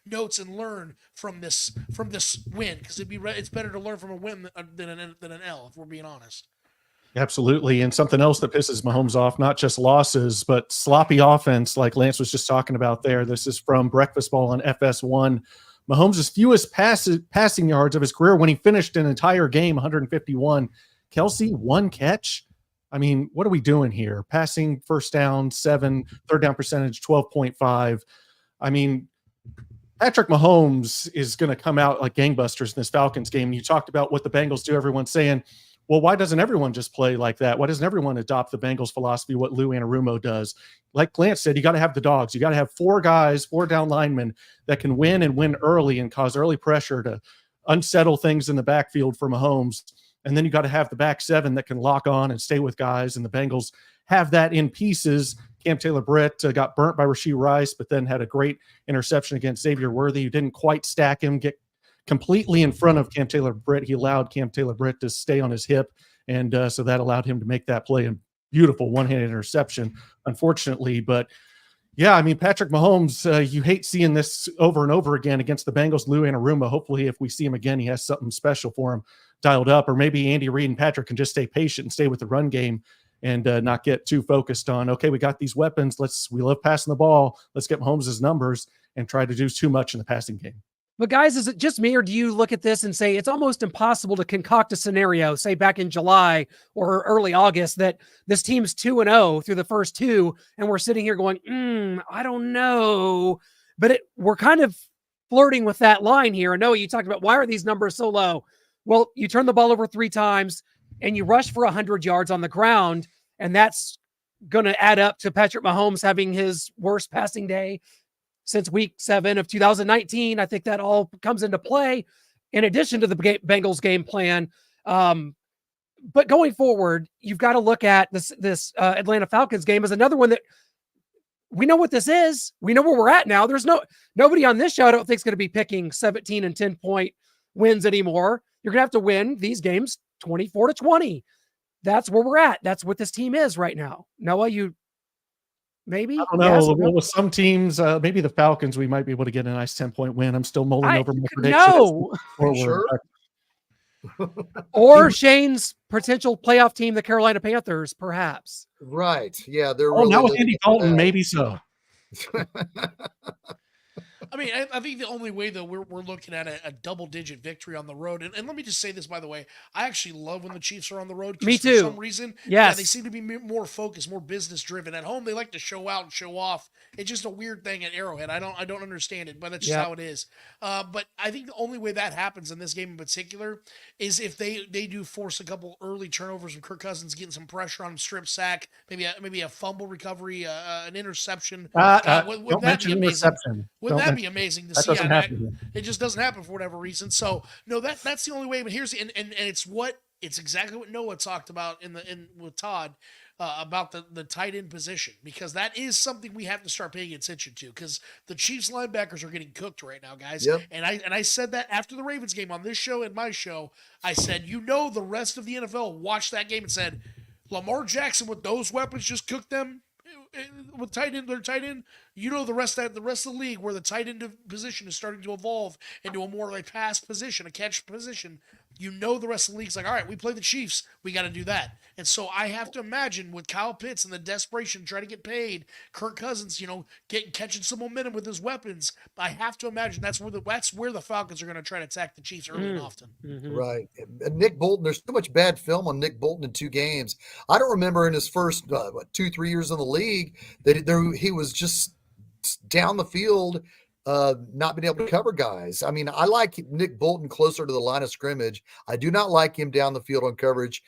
notes and learn from this win, because it's better to learn from a win than an L, if we're being honest. Absolutely. And something else that pisses Mahomes off, not just losses, but sloppy offense, like Lance was just talking about there. This is from Breakfast Ball on FS1. Mahomes' fewest passing yards of his career when he finished an entire game, 151. Kelsey, 1 catch. I mean, what are we doing here? Passing, first down, 7, third down percentage, 12.5. I mean, Patrick Mahomes is going to come out like gangbusters in this Falcons game. You talked about what the Bengals do. Everyone's saying, well, why doesn't everyone just play like that? Why doesn't everyone adopt the Bengals philosophy, what Lou Anarumo does? Like Lance said, you got to have the dogs. You got to have 4 guys, 4 down linemen that can win and win early and cause early pressure to unsettle things in the backfield for Mahomes. And then you got to have the back 7 that can lock on and stay with guys. And the Bengals have that in pieces. Cam Taylor-Britt got burnt by Rashee Rice, but then had a great interception against Xavier Worthy, who didn't quite stack him, get completely in front of Cam Taylor-Britt. He allowed Cam Taylor-Britt to stay on his hip, and so that allowed him to make that play, a beautiful one-handed interception, unfortunately. But yeah, I mean, Patrick Mahomes, you hate seeing this over and over again against the Bengals. Lou Anarumo, hopefully if we see him again, he has something special for him dialed up, or maybe Andy Reid and Patrick can just stay patient and stay with the run game and not get too focused on, okay, we got these weapons. We love passing the ball. Let's get Mahomes' numbers and try to do too much in the passing game. But guys, is it just me, or do you look at this and say it's almost impossible to concoct a scenario, say back in July or early August, that this team's 2-0 through the first 2, and we're sitting here going, I don't know. But we're kind of flirting with that line here. And Noah, you talked about, why are these numbers so low? Well, you turn the ball over 3 times and you rush for 100 yards on the ground, and that's going to add up to Patrick Mahomes having his worst passing day since week 7 of 2019. I think that all comes into play in addition to the Bengals game plan. But going forward, you've got to look at this Atlanta Falcons game as another one that we know what this is. We know where we're at now. There's nobody on this show, I don't think, is going to be picking 17 and 10-point wins anymore. You're going to have to win these games 24-20. That's where we're at. That's what this team is right now. Noah, you maybe. I don't Yes, know. no. With some teams, maybe the Falcons, we might be able to get a nice 10-point win. I'm still mulling over my predictions. No. Forward. Sure. Or Shane's potential playoff team, the Carolina Panthers, perhaps. Right. Yeah, they're Oh, really now with living Andy up to Dalton, that. maybe so. I mean, I think the only way that we're looking at a double-digit victory on the road, and let me just say this, by the way, I actually love when the Chiefs are on the road. 'Cause Me for too. some reason, Yes. they seem to be more focused, more business-driven. At home, they like to show out and show off. It's just a weird thing at Arrowhead. I don't understand it, but that's just how it is. But I think the only way that happens in this game in particular is if they do force a couple early turnovers from Kirk Cousins, getting some pressure on him, strip sack, maybe a fumble recovery, an interception. Wouldn't Don't that be mention amazing? interception. Wouldn't Don't that mention- be amazing to that see? doesn't happen. It just doesn't happen for whatever reason. So no, that's the only way. But here's and it's exactly what Noah talked about with Todd about the tight end position, because that is something we have to start paying attention to, because the Chiefs linebackers are getting cooked right now, guys. Yep. And I said that after the Ravens game on this show and my show. I said, the rest of the NFL watched that game and said, Lamar Jackson with those weapons just cooked them. With their tight end, the rest of the league, where the tight end position is starting to evolve into a more like pass position, a catch position. The rest of the league's like, all right, we play the Chiefs, we got to do that. And so I have to imagine with Kyle Pitts and the desperation trying to get paid, Kirk Cousins, catching some momentum with his weapons. I have to imagine that's where the Falcons are going to try to attack the Chiefs early and often. Mm-hmm. Right. And Nick Bolton, there's too much bad film on Nick Bolton in 2 games. I don't remember in his first 2-3 years in the league that he was just down the field, not being able to cover guys. I mean, I like Nick Bolton closer to the line of scrimmage. I do not like him down the field on coverages,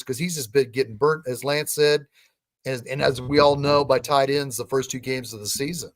because he's just been getting burnt, as Lance said, and as we all know, by tight ends the first 2 games of the season.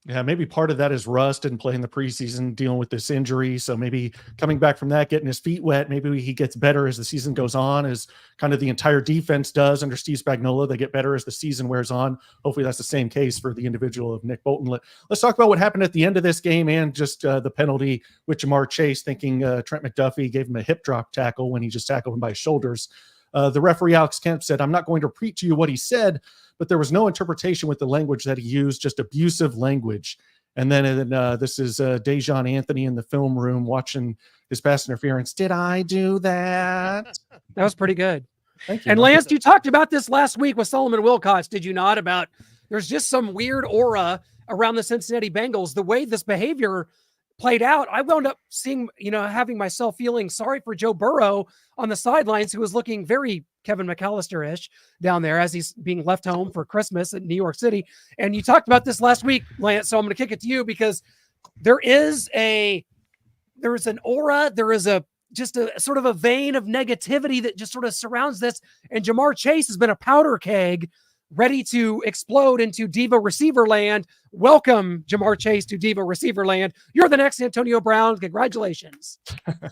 Yeah, maybe part of that is rust and playing the preseason, dealing with this injury. So maybe coming back from that, getting his feet wet, maybe he gets better as the season goes on, as kind of the entire defense does under Steve Spagnuolo. They get better as the season wears on. Hopefully that's the same case for the individual of Nick Bolton. Let's talk about what happened at the end of this game, and just the penalty with Jamar Chase, thinking Trent McDuffie gave him a hip drop tackle when he just tackled him by his shoulders. The referee, Alex Kemp, said, "I'm not going to repeat to you what he said, but there was no interpretation with the language that he used, just abusive language." And then this is Dejon Anthony in the film room watching his pass interference. Did I do that? That was pretty good. Thank you. And Lance, you talked about this last week with Solomon Wilcots, did you not? About there's just some weird aura around the Cincinnati Bengals. The way this behavior played out, I wound up seeing, having myself feeling sorry for Joe Burrow on the sidelines, who was looking very Kevin McAllister-ish down there as he's being left home for Christmas in New York City. And you talked about this last week, Lance, so I'm going to kick it to you, because there is an aura, there is just a sort of a vein of negativity that just sort of surrounds this. And Jamar Chase has been a powder keg ready to explode into Diva receiver land. Welcome, Jamar Chase, to Diva receiver land. You're the next Antonio Brown. Congratulations.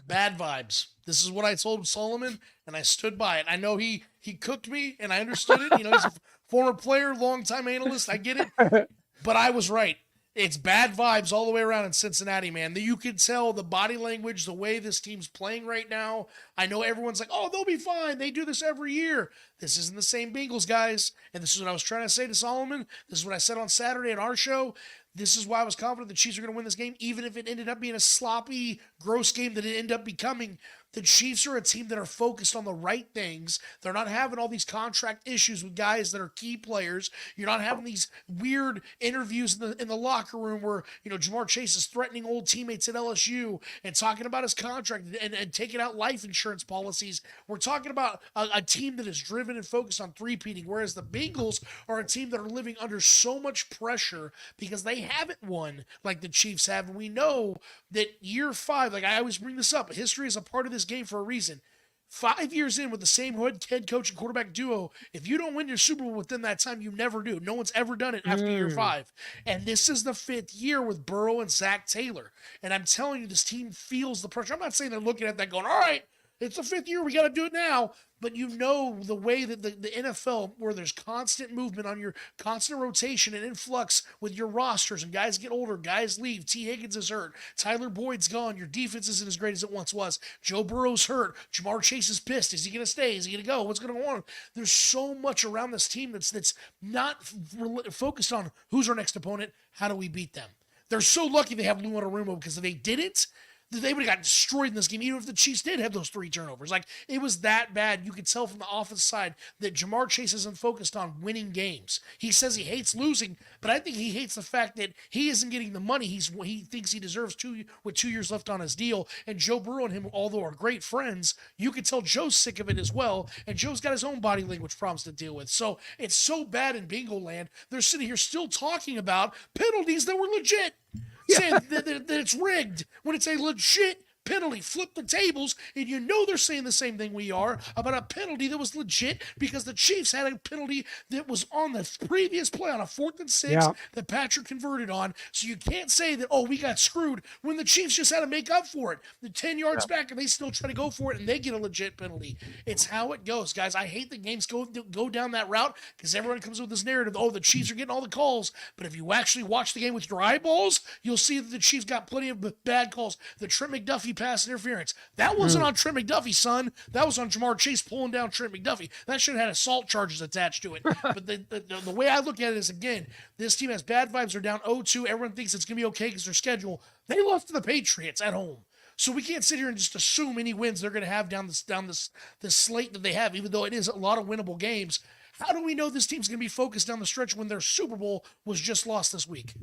Bad vibes. This is what I told Solomon, and I stood by it. I know he cooked me, and I understood it. He's a former player, longtime analyst. I get it. But I was right. It's bad vibes all the way around in Cincinnati, man. You can tell the body language, the way this team's playing right now. I know everyone's like, oh, they'll be fine. They do this every year. This isn't the same Bengals, guys. And this is what I was trying to say to Solomon. This is what I said on Saturday on our show. This is why I was confident the Chiefs are going to win this game, even if it ended up being a sloppy, gross game that it ended up becoming. The Chiefs are a team that are focused on the right things. They're not having all these contract issues with guys that are key players. You're not having these weird interviews in the locker room where, Jamar Chase is threatening old teammates at LSU and talking about his contract and taking out life insurance policies. We're talking about a team that is driven and focused on three-peating, whereas the Bengals are a team that are living under so much pressure because they haven't won like the Chiefs have. And we know that year 5, like I always bring this up, history is a part of this game for a reason. 5 years in with the same head coach and quarterback duo, if you don't win your Super Bowl within that time, you never do. No one's ever done it after year 5. And this is the 5th year with Burrow and Zach Taylor. And I'm telling you, this team feels the pressure. I'm not saying they're looking at that going, all right, It's the 5th year. We got to do it now. But you know the way that the NFL, where there's constant movement on your constant rotation and influx with your rosters, and guys get older, guys leave. T. Higgins is hurt. Tyler Boyd's gone. Your defense isn't as great as it once was. Joe Burrow's hurt. Jamar Chase is pissed. Is he going to stay? Is he going to go? What's going to go on? There's so much around this team that's not focused on who's our next opponent. How do we beat them? They're so lucky they have Lou Anarumo, because if they didn't, they would have got destroyed in this game, even if the Chiefs did have those 3 turnovers. Like, it was that bad. You could tell from the offense side that Jamar Chase isn't focused on winning games. He says he hates losing, but I think he hates the fact that he isn't getting the money he thinks he deserves with 2 years left on his deal. And Joe Burrow and him, although are great friends, you could tell Joe's sick of it as well. And Joe's got his own body language problems to deal with. So it's so bad in Bingo Land. They're sitting here still talking about penalties that were legit. Saying that it's rigged when it's a legit penalty. Flip the tables, and you know they're saying the same thing we are about a penalty that was legit, because the Chiefs had a penalty that was on the previous play on a 4th and 6 that Patrick converted on. So you can't say that, oh, we got screwed, when the Chiefs just had to make up for it. The 10 yards back, and they still try to go for it, and they get a legit penalty. It's how it goes, guys. I hate that games go down that route, because everyone comes with this narrative, oh, the Chiefs are getting all the calls. But if you actually watch the game with your eyeballs, you'll see that the Chiefs got plenty of bad calls. The Trent McDuffie pass interference, that wasn't on Trent McDuffie, son. That was on Jamar Chase pulling down Trent McDuffie. That should have had assault charges attached to it. But the way I look at it is, again, this team has bad vibes. They're down 0-2. Everyone thinks it's going to be okay because their schedule. They lost to the Patriots at home. So we can't sit here and just assume any wins they're going to have down this slate that they have, even though it is a lot of winnable games. How do we know this team's going to be focused down the stretch when their Super Bowl was just lost this week?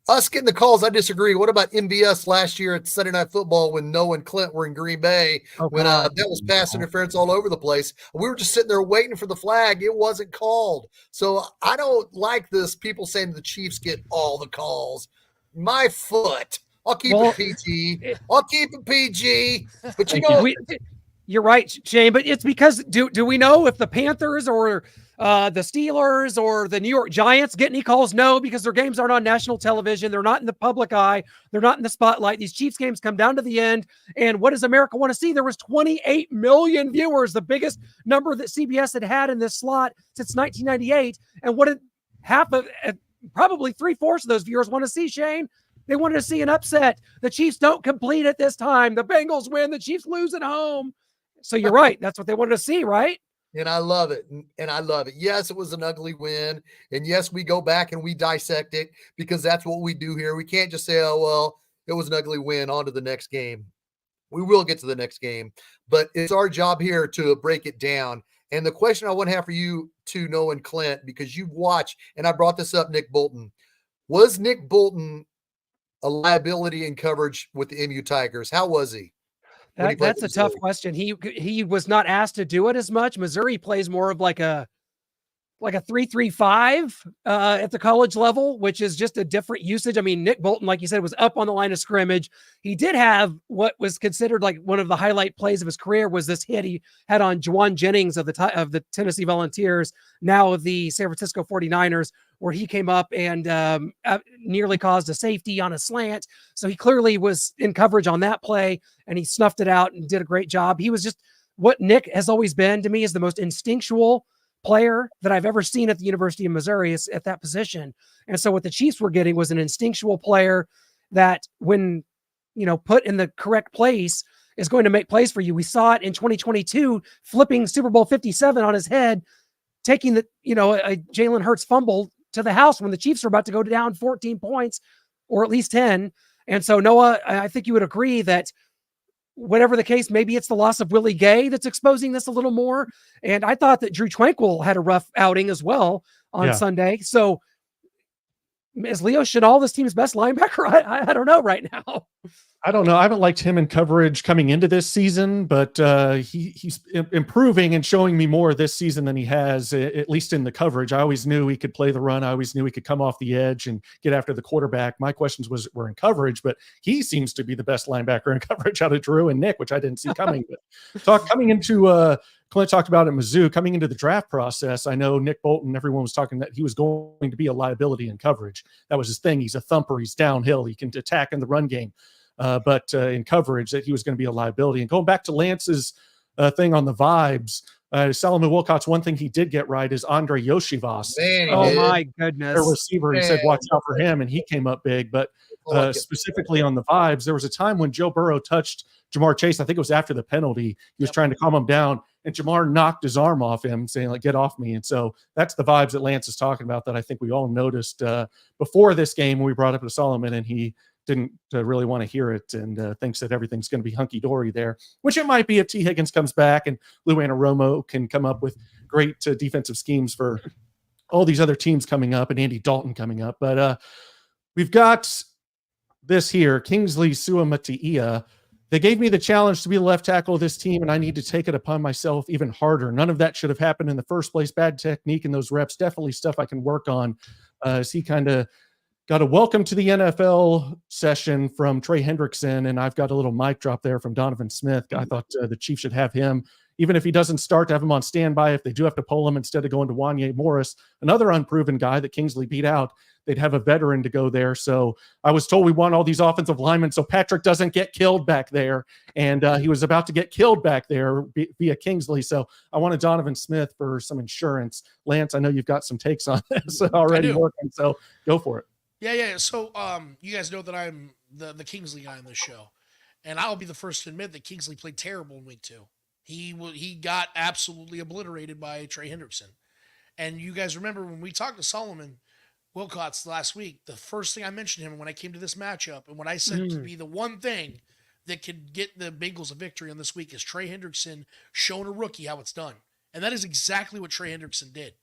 Us getting the calls, I disagree. What about MBS last year at Sunday Night Football when Noah and Clint were in Green Bay? When that was pass interference all over the place. We were just sitting there waiting for the flag. It wasn't called. So I don't like this. People saying the Chiefs get all the calls. My foot. I'll keep it PG. I'll keep it PG. But you know, you're right, Shane. But it's because do we know if the Panthers or the Steelers or the New York Giants get any calls? No, because their games aren't on national television. They're not in the public eye. They're not in the spotlight. These Chiefs games come down to the end. And what does America want to see? There was 28 million viewers, the biggest number that CBS had in this slot since 1998. And what did probably 3/4 of those viewers want to see, Shane? They wanted to see an upset. The Chiefs don't complete it this time. The Bengals win. The Chiefs lose at home. So you're right. That's what they wanted to see, right? And I love it. And I love it. Yes, it was an ugly win. And yes, we go back and we dissect it because that's what we do here. We can't just say, oh, well, it was an ugly win. On to the next game. We will get to the next game. But it's our job here to break it down. And the question I want to have for you to Noah and Clint, because you've watched, and I brought this up, Nick Bolton. Was Nick Bolton a liability in coverage with the MU Tigers? How was he? That's a tough question. He was not asked to do it as much. Missouri plays more of like a 3-3-5 at the college level, which is just a different usage. I mean, Nick Bolton, like you said, was up on the line of scrimmage. He did have what was considered like one of the highlight plays of his career was this hit he had on Juwan Jennings of the Tennessee Volunteers, now the San Francisco 49ers, where he came up and nearly caused a safety on a slant. So he clearly was in coverage on that play, and he snuffed it out and did a great job. He was just what Nick has always been to me, is the most instinctual player that I've ever seen at the University of Missouri is at that position. And so what the Chiefs were getting was an instinctual player that, when, put in the correct place, is going to make plays for you. We saw it in 2022, flipping Super Bowl 57 on his head, taking a Jalen Hurts fumble to the house when the Chiefs were about to go down 14 points or at least 10. And so, Noah, I think you would agree that whatever the case, maybe it's the loss of Willie Gay that's exposing this a little more. And I thought that Drew Tranquill had a rough outing as well on Sunday. So is Leo Chenal this team's best linebacker? I don't know right now. I don't know. I haven't liked him in coverage coming into this season, but he's improving and showing me more this season than he has, at least in the coverage. I always knew he could play the run. I always knew he could come off the edge and get after the quarterback. My questions were in coverage, but he seems to be the best linebacker in coverage out of Drew and Nick, which I didn't see coming. But coming into Clint talked about at Mizzou, coming into the draft process, I know Nick Bolton, everyone was talking that he was going to be a liability in coverage. That was his thing. He's a thumper. He's downhill. He can attack in the run game. but in coverage that he was going to be a liability. And going back to Lance's thing on the vibes, Solomon Wilcott's one thing he did get right is Andre Yoshivas. Man, Oh did. my Their goodness. receiver, he said, watch out for him, and he came up big. But specifically on the vibes, there was a time when Joe Burrow touched Jamar Chase. I think it was after the penalty. He was trying to calm him down, and Jamar knocked his arm off him, saying, like, get off me. And so that's the vibes that Lance is talking about that I think we all noticed before this game when we brought up to Solomon, and he didn't really want to hear it and thinks that everything's going to be hunky-dory there, which it might be if T. Higgins comes back and Lou Anaromo can come up with great defensive schemes for all these other teams coming up and Andy Dalton coming up. But we've got this here, Kingsley Suamataia. They gave me the challenge to be the left tackle of this team, and I need to take it upon myself even harder. None of that should have happened in the first place. Bad technique in those reps, definitely stuff I can work on. As he kind of got a welcome to the NFL session from Trey Hendrickson, and I've got a little mic drop there from Donovan Smith. I thought the Chiefs should have him, even if he doesn't start, to have him on standby. If they do have to pull him instead of going to Wanye Morris, another unproven guy that Kingsley beat out, they'd have a veteran to go there. So I was told we want all these offensive linemen so Patrick doesn't get killed back there, and he was about to get killed back there via Kingsley. So I wanted Donovan Smith for some insurance. Lance, I know you've got some takes on this already working, so go for it. Yeah. So, you guys know that I'm the Kingsley guy on this show, and I'll be the first to admit that Kingsley played terrible in week 2. He got absolutely obliterated by Trey Hendrickson. And you guys remember when we talked to Solomon Wilcott's last week, the first thing I mentioned him when I came to this matchup, and what I said to be the one thing that could get the Bengals a victory on this week is Trey Hendrickson showing a rookie how it's done. And that is exactly what Trey Hendrickson did.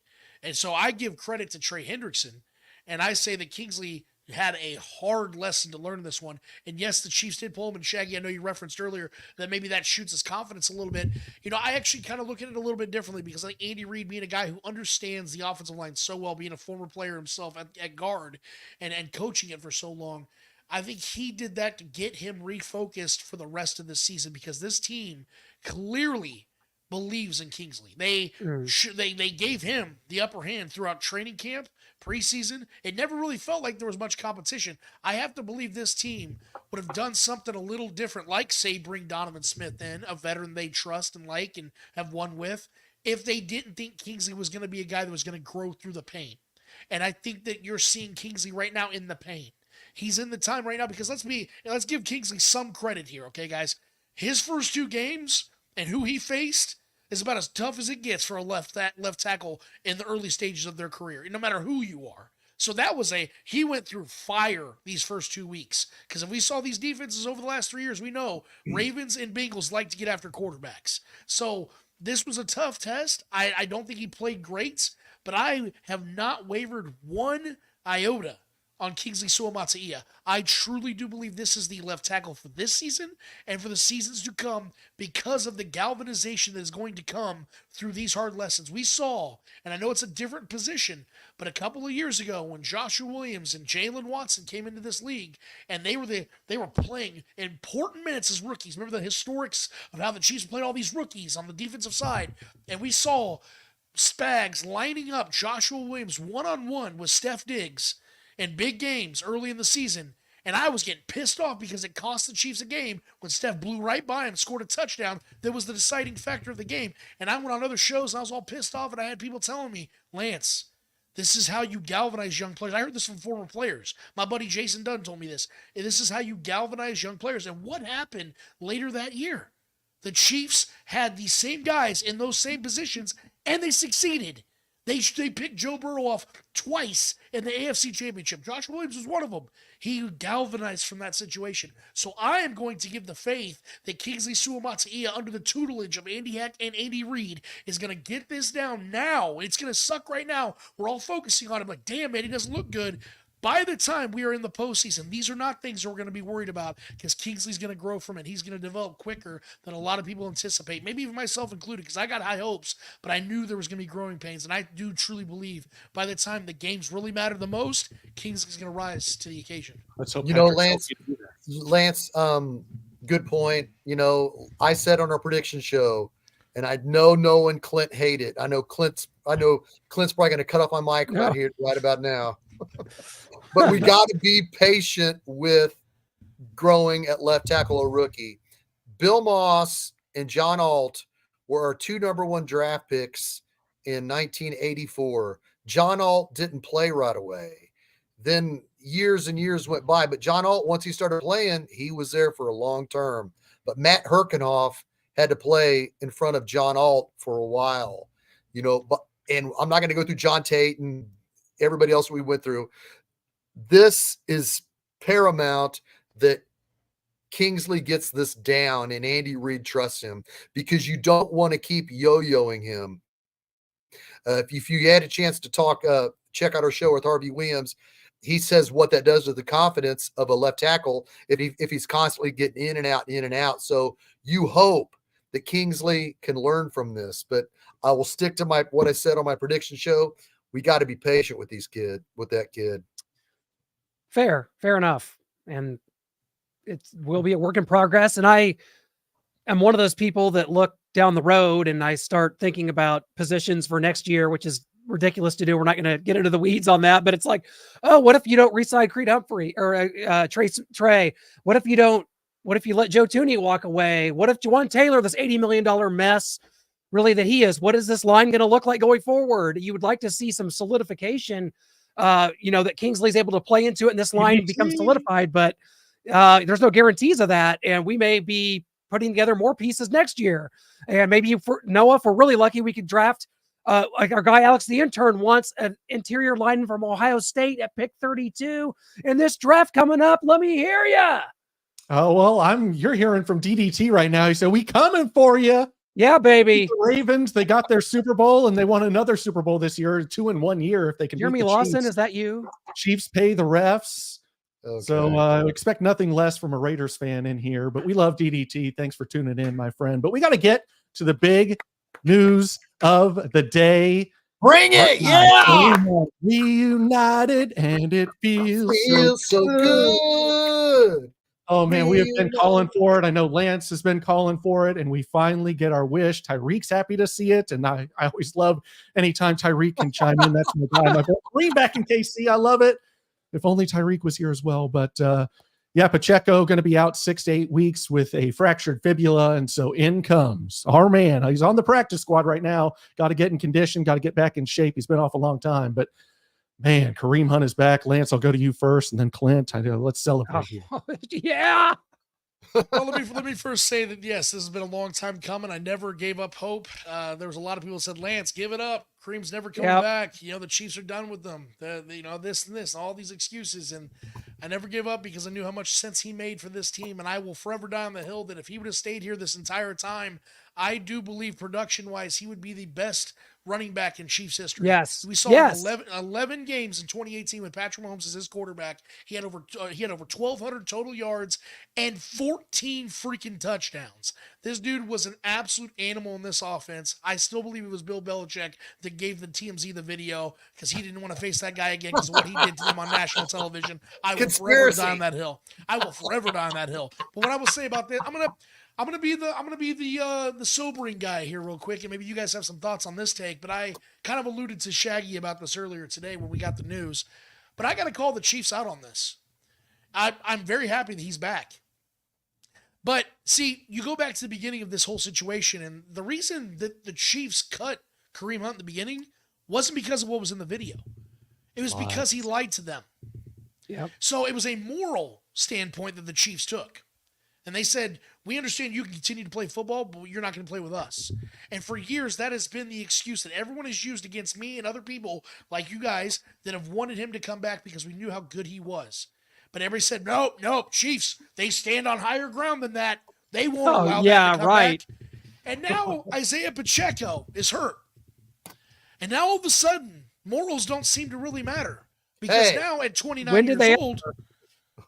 And so I give credit to Trey Hendrickson, and I say that Kingsley had a hard lesson to learn in this one. And yes, the Chiefs did pull him. And Shaggy, I know you referenced earlier that maybe that shoots his confidence a little bit. You know, I actually kind of look at it a little bit differently because I think Andy Reid, being a guy who understands the offensive line so well, being a former player himself at guard and coaching it for so long, I think he did that to get him refocused for the rest of the season, because this team clearly believes in Kingsley. They gave him the upper hand throughout training camp, preseason. It never really felt like there was much competition. I have to believe this team would have done something a little different, like, say, bring Donovan Smith in, a veteran they trust and like and have won with, if they didn't think Kingsley was going to be a guy that was going to grow through the pain. And I think that you're seeing Kingsley right now in the pain. He's in the time right now, because let's give Kingsley some credit here, okay, guys? His first 2 games and who he faced is about as tough as it gets for a left tackle in the early stages of their career, no matter who you are. So that was he went through fire these first 2 weeks. Because if we saw these defenses over the last 3 years, we know Ravens and Bengals like to get after quarterbacks. So this was a tough test. I don't think he played great, but I have not wavered one iota on Kingsley Suamataia. I truly do believe this is the left tackle for this season and for the seasons to come, because of the galvanization that is going to come through these hard lessons. We saw, and I know it's a different position, but a couple of years ago when Joshua Williams and Jalen Watson came into this league, and they were playing important minutes as rookies. Remember the historics of how the Chiefs played all these rookies on the defensive side, and we saw Spags lining up Joshua Williams one-on-one with Steph Diggs in big games early in the season, and I was getting pissed off because it cost the Chiefs a game when Steph blew right by him and scored a touchdown that was the deciding factor of the game. And I went on other shows and I was all pissed off, and I had people telling me, Lance, this is how you galvanize young players. I heard this from former players. My buddy Jason Dunn told me this. This is how you galvanize young players. And what happened later that year? The Chiefs had these same guys in those same positions, and they succeeded. They picked Joe Burrow off twice in the AFC Championship. Josh Williams was one of them. He galvanized from that situation. So I am going to give the faith that Kingsley Suamataia, under the tutelage of Andy Heck and Andy Reid, is going to get this down now. It's going to suck right now. We're all focusing on him like, damn, man, he doesn't look good. By the time we are in the postseason, these are not things that we're going to be worried about, because Kingsley's going to grow from it. He's going to develop quicker than a lot of people anticipate, maybe even myself included, because I got high hopes, but I knew there was going to be growing pains, and I do truly believe by the time the games really matter the most, Kingsley's going to rise to the occasion. Let's hope. Lance, good point. You know, I said on our prediction show, and I know Noah and Clint hate it. I know Clint's probably going to cut off my mic right about now. But we got to be patient with growing at left tackle, a rookie. Bill Moss and John Alt were our 2 number 1 draft picks in 1984. John Alt didn't play right away. Then years and years went by, but John Alt, once he started playing, he was there for a long term. But Matt Herkenhoff had to play in front of John Alt for a while, and I'm not going to go through John Tate and everybody else we went through. This is paramount that Kingsley gets this down and Andy Reid trusts him, because you don't want to keep yo-yoing him. If you had a chance to talk, check out our show with Harvey Williams. He says what that does to the confidence of a left tackle if he's constantly getting in and out. So you hope that Kingsley can learn from this. But I will stick to what I said on my prediction show. We got to be patient with that kid. Fair enough. And it will be a work in progress. And I am one of those people that look down the road and I start thinking about positions for next year, which is ridiculous to do. We're not going to get into the weeds on that, but it's like, oh, what if you don't re-sign Creed Humphrey or Trey? What if you let Joe Tooney walk away? What if Juwan Taylor, this $80 million mess, really that he is, what is this line going to look like going forward? You would like to see some solidification, that Kingsley's able to play into it and this line becomes solidified, but there's no guarantees of that. And we may be putting together more pieces next year. And maybe if we're really lucky, we could draft like our guy Alex the intern wants an interior lineman from Ohio State at pick 32 in this draft coming up. Let me hear you. Oh, well, you're hearing from DDT right now. He said, we coming for you. Yeah, baby. The Ravens, they got their Super Bowl and they won another Super Bowl this year, 2 in 1 year. If they can Jeremy beat the Lawson, Chiefs. is that you? Chiefs pay the refs. Okay. So expect nothing less from a Raiders fan in here, but we love DDT. Thanks for tuning in, my friend. But we got to get to the big news of the day. Bring it. Yeah. Reunited and it feels so good. Oh man, we have been calling for it. I know Lance has been calling for it, and we finally get our wish. Tyreek's happy to see it, and I always love anytime Tyreek can chime in. That's my guy. My Green back in KC. I love it. If only Tyreek was here as well. But Pacheco going to be out 6 to 8 weeks with a fractured fibula, and so in comes our man. He's on the practice squad right now. Got to get in condition. Got to get back in shape. He's been off a long time, but. Man, Kareem Hunt is back. Lance, I'll go to you first, and then Clint. Let's celebrate. Yeah. Well, let me first say that yes, this has been a long time coming. I never gave up hope. There was a lot of people who said, "Lance, give it up. Kareem's never coming back. The Chiefs are done with them. This and this, all these excuses." And I never gave up because I knew how much sense he made for this team, and I will forever die on the hill that if he would have stayed here this entire time, I do believe production-wise he would be the best running back in Chiefs history. Yes. We saw 11 games in 2018 with Patrick Mahomes as his quarterback. He had over 1,200 total yards and 14 freaking touchdowns. This dude was an absolute animal in this offense. I still believe it was Bill Belichick that gave the TMZ the video because he didn't want to face that guy again because of what he did to them on national television. I will forever die on that hill. But what I will say about that, I'm gonna be the sobering guy here real quick, and maybe you guys have some thoughts on this take, but I kind of alluded to Shaggy about this earlier today when we got the news. But I gotta call the Chiefs out on this. I'm very happy that he's back. But see, you go back to the beginning of this whole situation, and the reason that the Chiefs cut Kareem Hunt in the beginning wasn't because of what was in the video. It was because he lied to them. Yep. So it was a moral standpoint that the Chiefs took. And they said, we understand you can continue to play football, but you're not going to play with us. And for years, that has been the excuse that everyone has used against me and other people like you guys that have wanted him to come back because we knew how good he was. But everybody said, nope, Chiefs, they stand on higher ground than that. They won't allow that to come back. And now Isaiah Pacheco is hurt. And now all of a sudden, morals don't seem to really matter. Because now at 29 years old...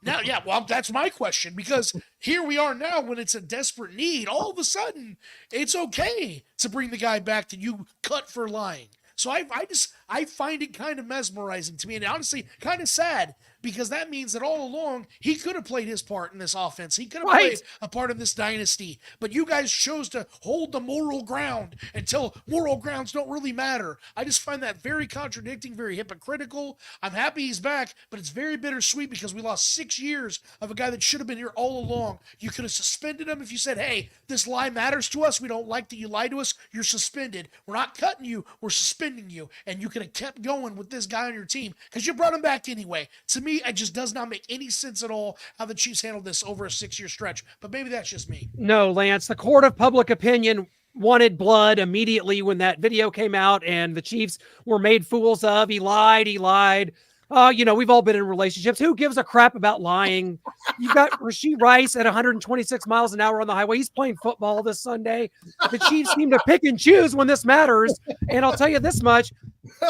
Now, that's my question, because here we are now when it's a desperate need. All of a sudden, it's okay to bring the guy back that you cut for lying. So I find it kind of mesmerizing to me, and honestly, kind of sad because that means that all along he could have played his part in this offense. He could have Right. played a part of this dynasty, but you guys chose to hold the moral ground until moral grounds don't really matter. I just find that very contradicting, very hypocritical. I'm happy he's back, but it's very bittersweet because we lost 6 years of a guy that should have been here all along. You could have suspended him if you said, hey, this lie matters to us. We don't like that you lied to us. You're suspended. We're not cutting you. We're suspending you. And you could have kept going with this guy on your team because you brought him back anyway. To me, it just does not make any sense at all how the Chiefs handled this over a 6-year stretch. But maybe that's just me. No, Lance, the court of public opinion wanted blood immediately when that video came out and the Chiefs were made fools of. He lied. We've all been in relationships. Who gives a crap about lying? You've got Rashee Rice at 126 miles an hour on the highway. He's playing football this Sunday. The Chiefs seem to pick and choose when this matters. And I'll tell you this much,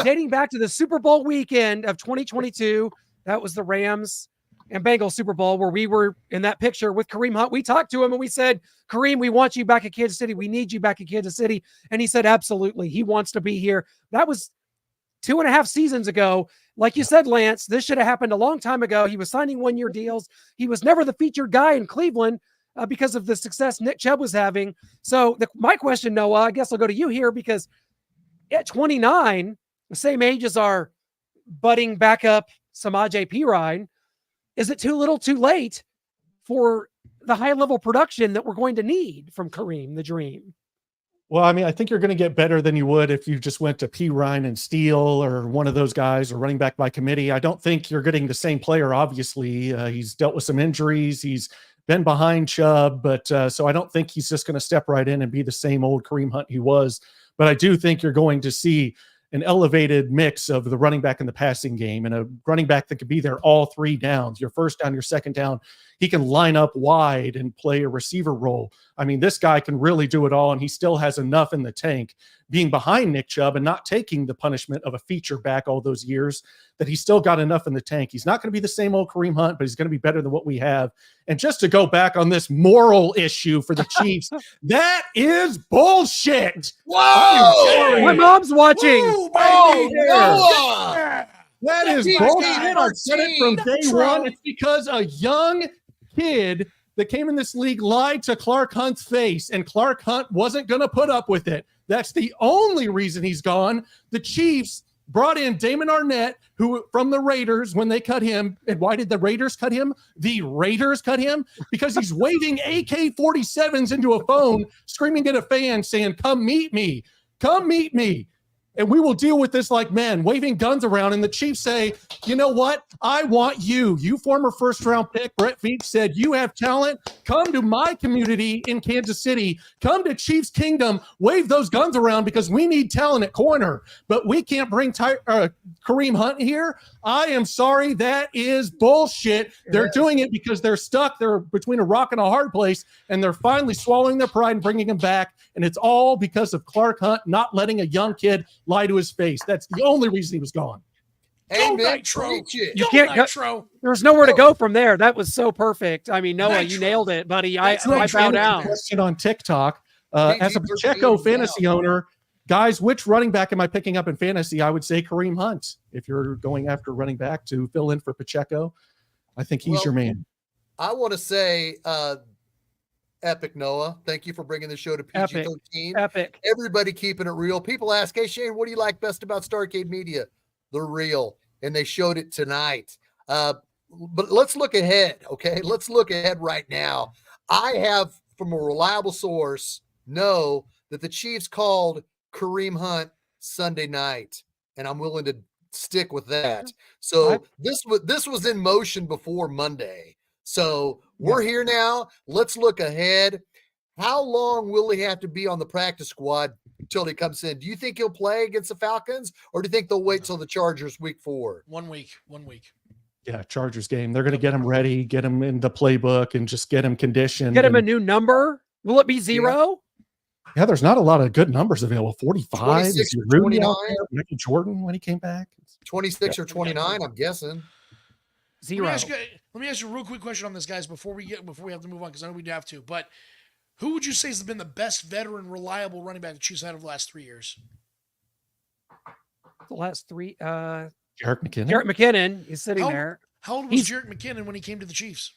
dating back to the Super Bowl weekend of 2022, that was the Rams and Bengals Super Bowl where we were in that picture with Kareem Hunt. We talked to him and we said, Kareem, we want you back at Kansas City. We need you back at Kansas City. And he said, absolutely. He wants to be here. That was 2.5 seasons ago. Like you said, Lance, this should have happened a long time ago. He was signing 1-year deals. He was never the featured guy in Cleveland because of the success Nick Chubb was having. So my question, Noah, I guess I'll go to you here because at 29, the same age as our budding backup Samaje Perine, is it too little too late for the high level production that we're going to need from Kareem, the Dream? Well, I mean, I think you're going to get better than you would if you just went to Perine and Steele or one of those guys or running back by committee. I don't think you're getting the same player, obviously. He's dealt with some injuries. He's been behind Chubb, but so I don't think he's just going to step right in and be the same old Kareem Hunt he was. But I do think you're going to see an elevated mix of the running back in the passing game and a running back that could be there all 3 downs, your first down, your second down. He can line up wide and play a receiver role. I mean, this guy can really do it all, and he still has enough in the tank being behind Nick Chubb and not taking the punishment of a feature back all those years that he's still got enough in the tank. He's not going to be the same old Kareem Hunt, but he's going to be better than what we have. And just to go back on this moral issue for the Chiefs, that is bullshit. Whoa! My mom's watching. Ooh, Oh, baby. Noah! That is Team bullshit. team I said it from day team. one. It's because a young kid that came in this league lied to Clark Hunt's face, and Clark Hunt wasn't going to put up with it. That's the only reason he's gone. The Chiefs brought in Damon Arnett, who from the Raiders when they cut him. And why did the Raiders cut him? The Raiders cut him because he's waving AK-47s into a phone, screaming at a fan saying, come meet me. Come meet me. And we will deal with this like men, waving guns around. And the Chiefs say, you know what? I want you. You former first-round pick, Brett Veach said, you have talent. Come to my community in Kansas City. Come to Chiefs Kingdom. Wave those guns around because we need talent at corner. But we can't bring Kareem Hunt here. I am sorry. That is bullshit. They're doing it because they're stuck. They're between a rock and a hard place, and they're finally swallowing their pride and bringing him back. And it's all because of Clark Hunt not letting a young kid lie to his face. That's the only reason he was gone. Go Amen. Nitro. Preach it. You Go can't go, Nitro. there's nowhere to go from there. That was so perfect. I mean, Noah, you Nitro. nailed it, buddy. I That's bow right. down. Question on TikTok. As a PG-13 Pacheco fantasy now. owner, guys, which running back am I picking up in fantasy? I would say Kareem Hunt. If you're going after running back to fill in for Pacheco, I think he's Well, your man. I want to say, epic, Noah. Thank you for bringing the show to PG-13. Epic. Everybody keeping it real. People ask, hey, Shane, what do you like best about Starcade Media? The real. And they showed it tonight. But let's look ahead, okay? Let's look ahead right now. I have, from a reliable source, know that the Chiefs called Kareem Hunt Sunday night, and I'm willing to stick with that. So this was in motion before Monday. So we're here now. Let's look ahead. How long will he have to be on the practice squad until he comes in? Do you think he'll play against the Falcons, or do you think they'll wait till the Chargers week 4? 1 week. Yeah, Chargers game. They're going to get him ready, get him in the playbook, and just get him conditioned. Get him a new number. Will it be 0? Yeah, there's not a lot of good numbers available. 45. 26 Is he or Rudy out 29? there? Michael Jordan when he came back. 26 or 29, I'm guessing. 0. Let me ask you a real quick question on this, guys, before we have to move on, because I know we have to. But who would you say has been the best veteran, reliable running back the Chiefs had over the last 3 years? The last 3. Jarek McKinnon. Jarrett McKinnon is sitting there. How old was He's- Jerick McKinnon when he came to the Chiefs?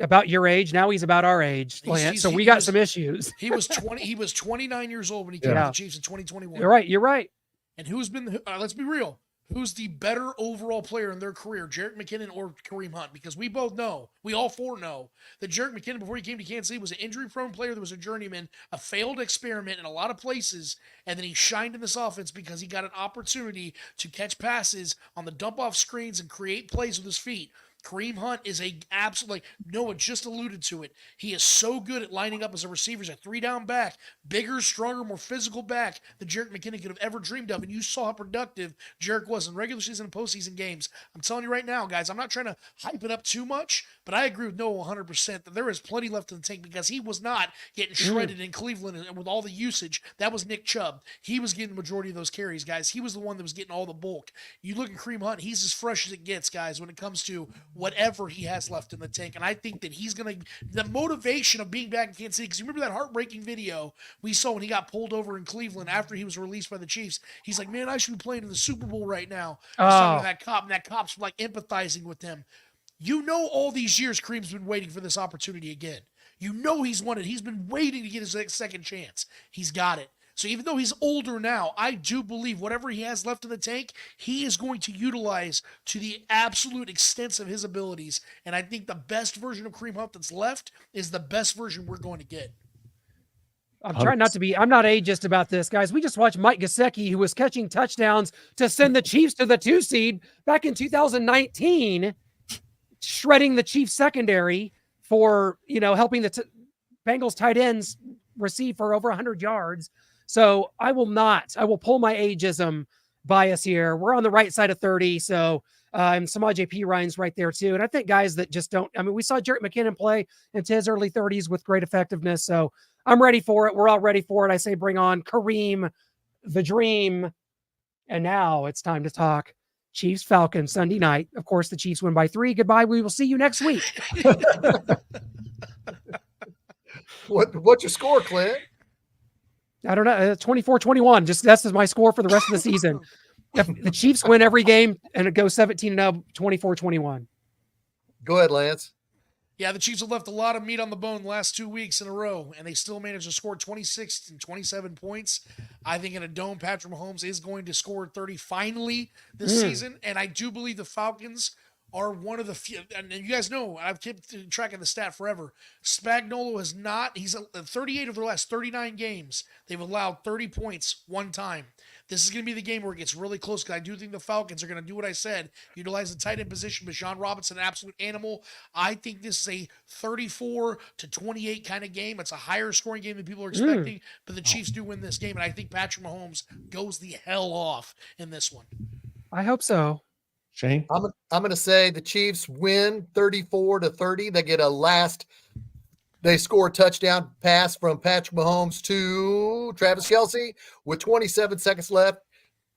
About your age. Now he's about our age, Lance. So we got some issues. He was 20. He was 29 years old when he came to the Chiefs in 2021. You're right. And who's been? Let's be real. Who's the better overall player in their career, Jerick McKinnon or Kareem Hunt? Because we both know, we all four know, that Jerick McKinnon, before he came to Kansas City, was an injury-prone player that was a journeyman, a failed experiment in a lot of places, and then he shined in this offense because he got an opportunity to catch passes on the dump-off screens and create plays with his feet. Kareem Hunt is a absolute, like Noah just alluded to it. He is so good at lining up as a receiver, as a 3-down back, bigger, stronger, more physical back than Jerick McKinnon could have ever dreamed of. And you saw how productive Jerick was in regular season and postseason games. I'm telling you right now, guys, I'm not trying to hype it up too much, but I agree with Noah 100% that there is plenty left in the tank because he was not getting shredded in Cleveland and with all the usage. That was Nick Chubb. He was getting the majority of those carries, guys. He was the one that was getting all the bulk. You look at Kareem Hunt, he's as fresh as it gets, guys, when it comes to whatever he has left in the tank. And I think that he's going to, the motivation of being back in Kansas City, because you remember that heartbreaking video we saw when he got pulled over in Cleveland after he was released by the Chiefs. He's like, man, I should be playing in the Super Bowl right now. He's talking to that cop, and that cop's like empathizing with him. You know, all these years, Kareem's been waiting for this opportunity again. You know he's wanted. He's been waiting to get his second chance. He's got it. So even though he's older now, I do believe whatever he has left in the tank, he is going to utilize to the absolute extent of his abilities. And I think the best version of Kareem Hunt that's left is the best version we're going to get. I'm trying not to be, I'm not ageist about this, guys. We just watched Mike Gesicki, who was catching touchdowns to send the Chiefs to the 2 seed back in 2019, shredding the Chiefs secondary for, helping the Bengals tight ends receive for over 100 yards. So I will pull my ageism bias here. We're on the right side of 30. So and Samaje Perine right there too. And I think guys that just don't, we saw Jerick McKinnon play into his early 30s with great effectiveness. So I'm ready for it. We're all ready for it. I say, bring on Kareem, the dream. And now it's time to talk Chiefs Falcons Sunday night. Of course, the Chiefs win by 3. Goodbye. We will see you next week. What's your score, Clint? I don't know. 24-21. Just that's my score for the rest of the season. If the Chiefs win every game and it goes 17-0, 24-21. Go ahead, Lance. Yeah, the Chiefs have left a lot of meat on the bone the last 2 weeks in a row, and they still managed to score 26 and 27 points. I think in a dome, Patrick Mahomes is going to score 30 finally this season, and I do believe the Falcons are one of the few, and you guys know, I've kept track of the stat forever. Spagnuolo has not, he's 38 of their last 39 games. They've allowed 30 points one time. This is going to be the game where it gets really close because I do think the Falcons are going to do what I said, utilize the tight end position. Bijan Robinson, an absolute animal. I think this is a 34-28 kind of game. It's a higher scoring game than people are expecting, but the Chiefs do win this game, and I think Patrick Mahomes goes the hell off in this one. I hope so. Shane? I'm going to say the Chiefs win 34-30. They get they score a touchdown pass from Patrick Mahomes to Travis Kelce with 27 seconds left,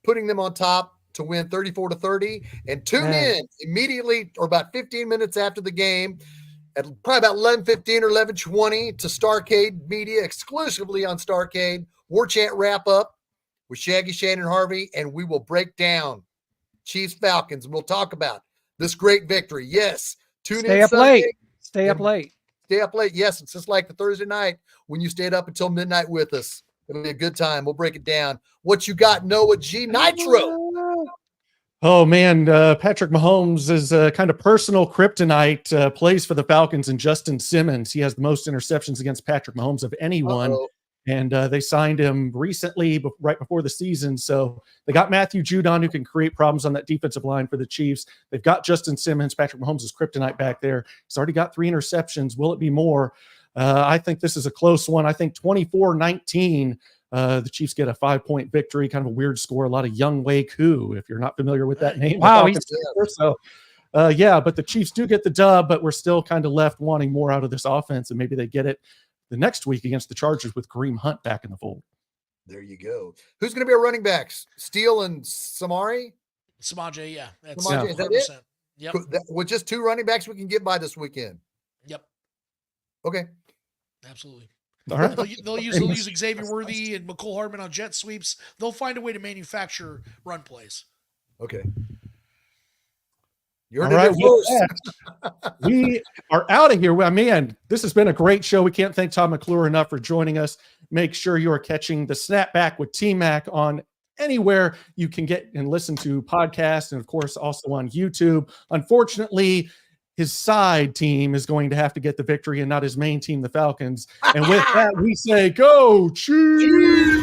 putting them on top to win 34-30. And tune in immediately or about 15 minutes after the game at probably about 11:15 or 11:20 to Starcade Media, exclusively on Starcade. War Chant wrap up with Shaggy, Shane, and Harvey, and we will break down Chiefs Falcons, and we'll talk about this great victory. Yes, Stay up late. Stay up late. Yes, it's just like the Thursday night when you stayed up until midnight with us. It'll be a good time. We'll break it down. What you got, Noah G. Nitro? Oh man, Patrick Mahomes is kind of personal kryptonite. Plays for the Falcons, and Justin Simmons. He has the most interceptions against Patrick Mahomes of anyone. Uh-oh. And they signed him recently, right before the season. So they got Matthew Judon, who can create problems on that defensive line for the Chiefs. They've got Justin Simmons. Patrick Mahomes is kryptonite back there. He's already got 3 interceptions. Will it be more? I think this is a close one. I think 24-19. The Chiefs get a 5-point victory, kind of a weird score. A lot of Young Wei Koo, if you're not familiar with that name. Wow. So, but the Chiefs do get the dub, but we're still kind of left wanting more out of this offense, and maybe they get it the next week against the Chargers with Kareem Hunt back in the fold. There you go. Who's going to be our running backs? Steele and Samaje, yeah. That's Samaje, is that it? Yep. With just 2 running backs we can get by this weekend. Yep. Okay. Absolutely. All right. They'll use Xavier Worthy and McCole Hardman on jet sweeps. They'll find a way to manufacture run plays. Okay. You All heard right, it with first. that, we are out of here. Well, man, this has been a great show. We can't thank Todd McClure enough for joining us. Make sure you are catching the Snapback with T-Mac on anywhere you can get and listen to podcasts, and of course also on YouTube. Unfortunately, his side team is going to have to get the victory and not his main team, the Falcons. And with that, we say, go Chiefs!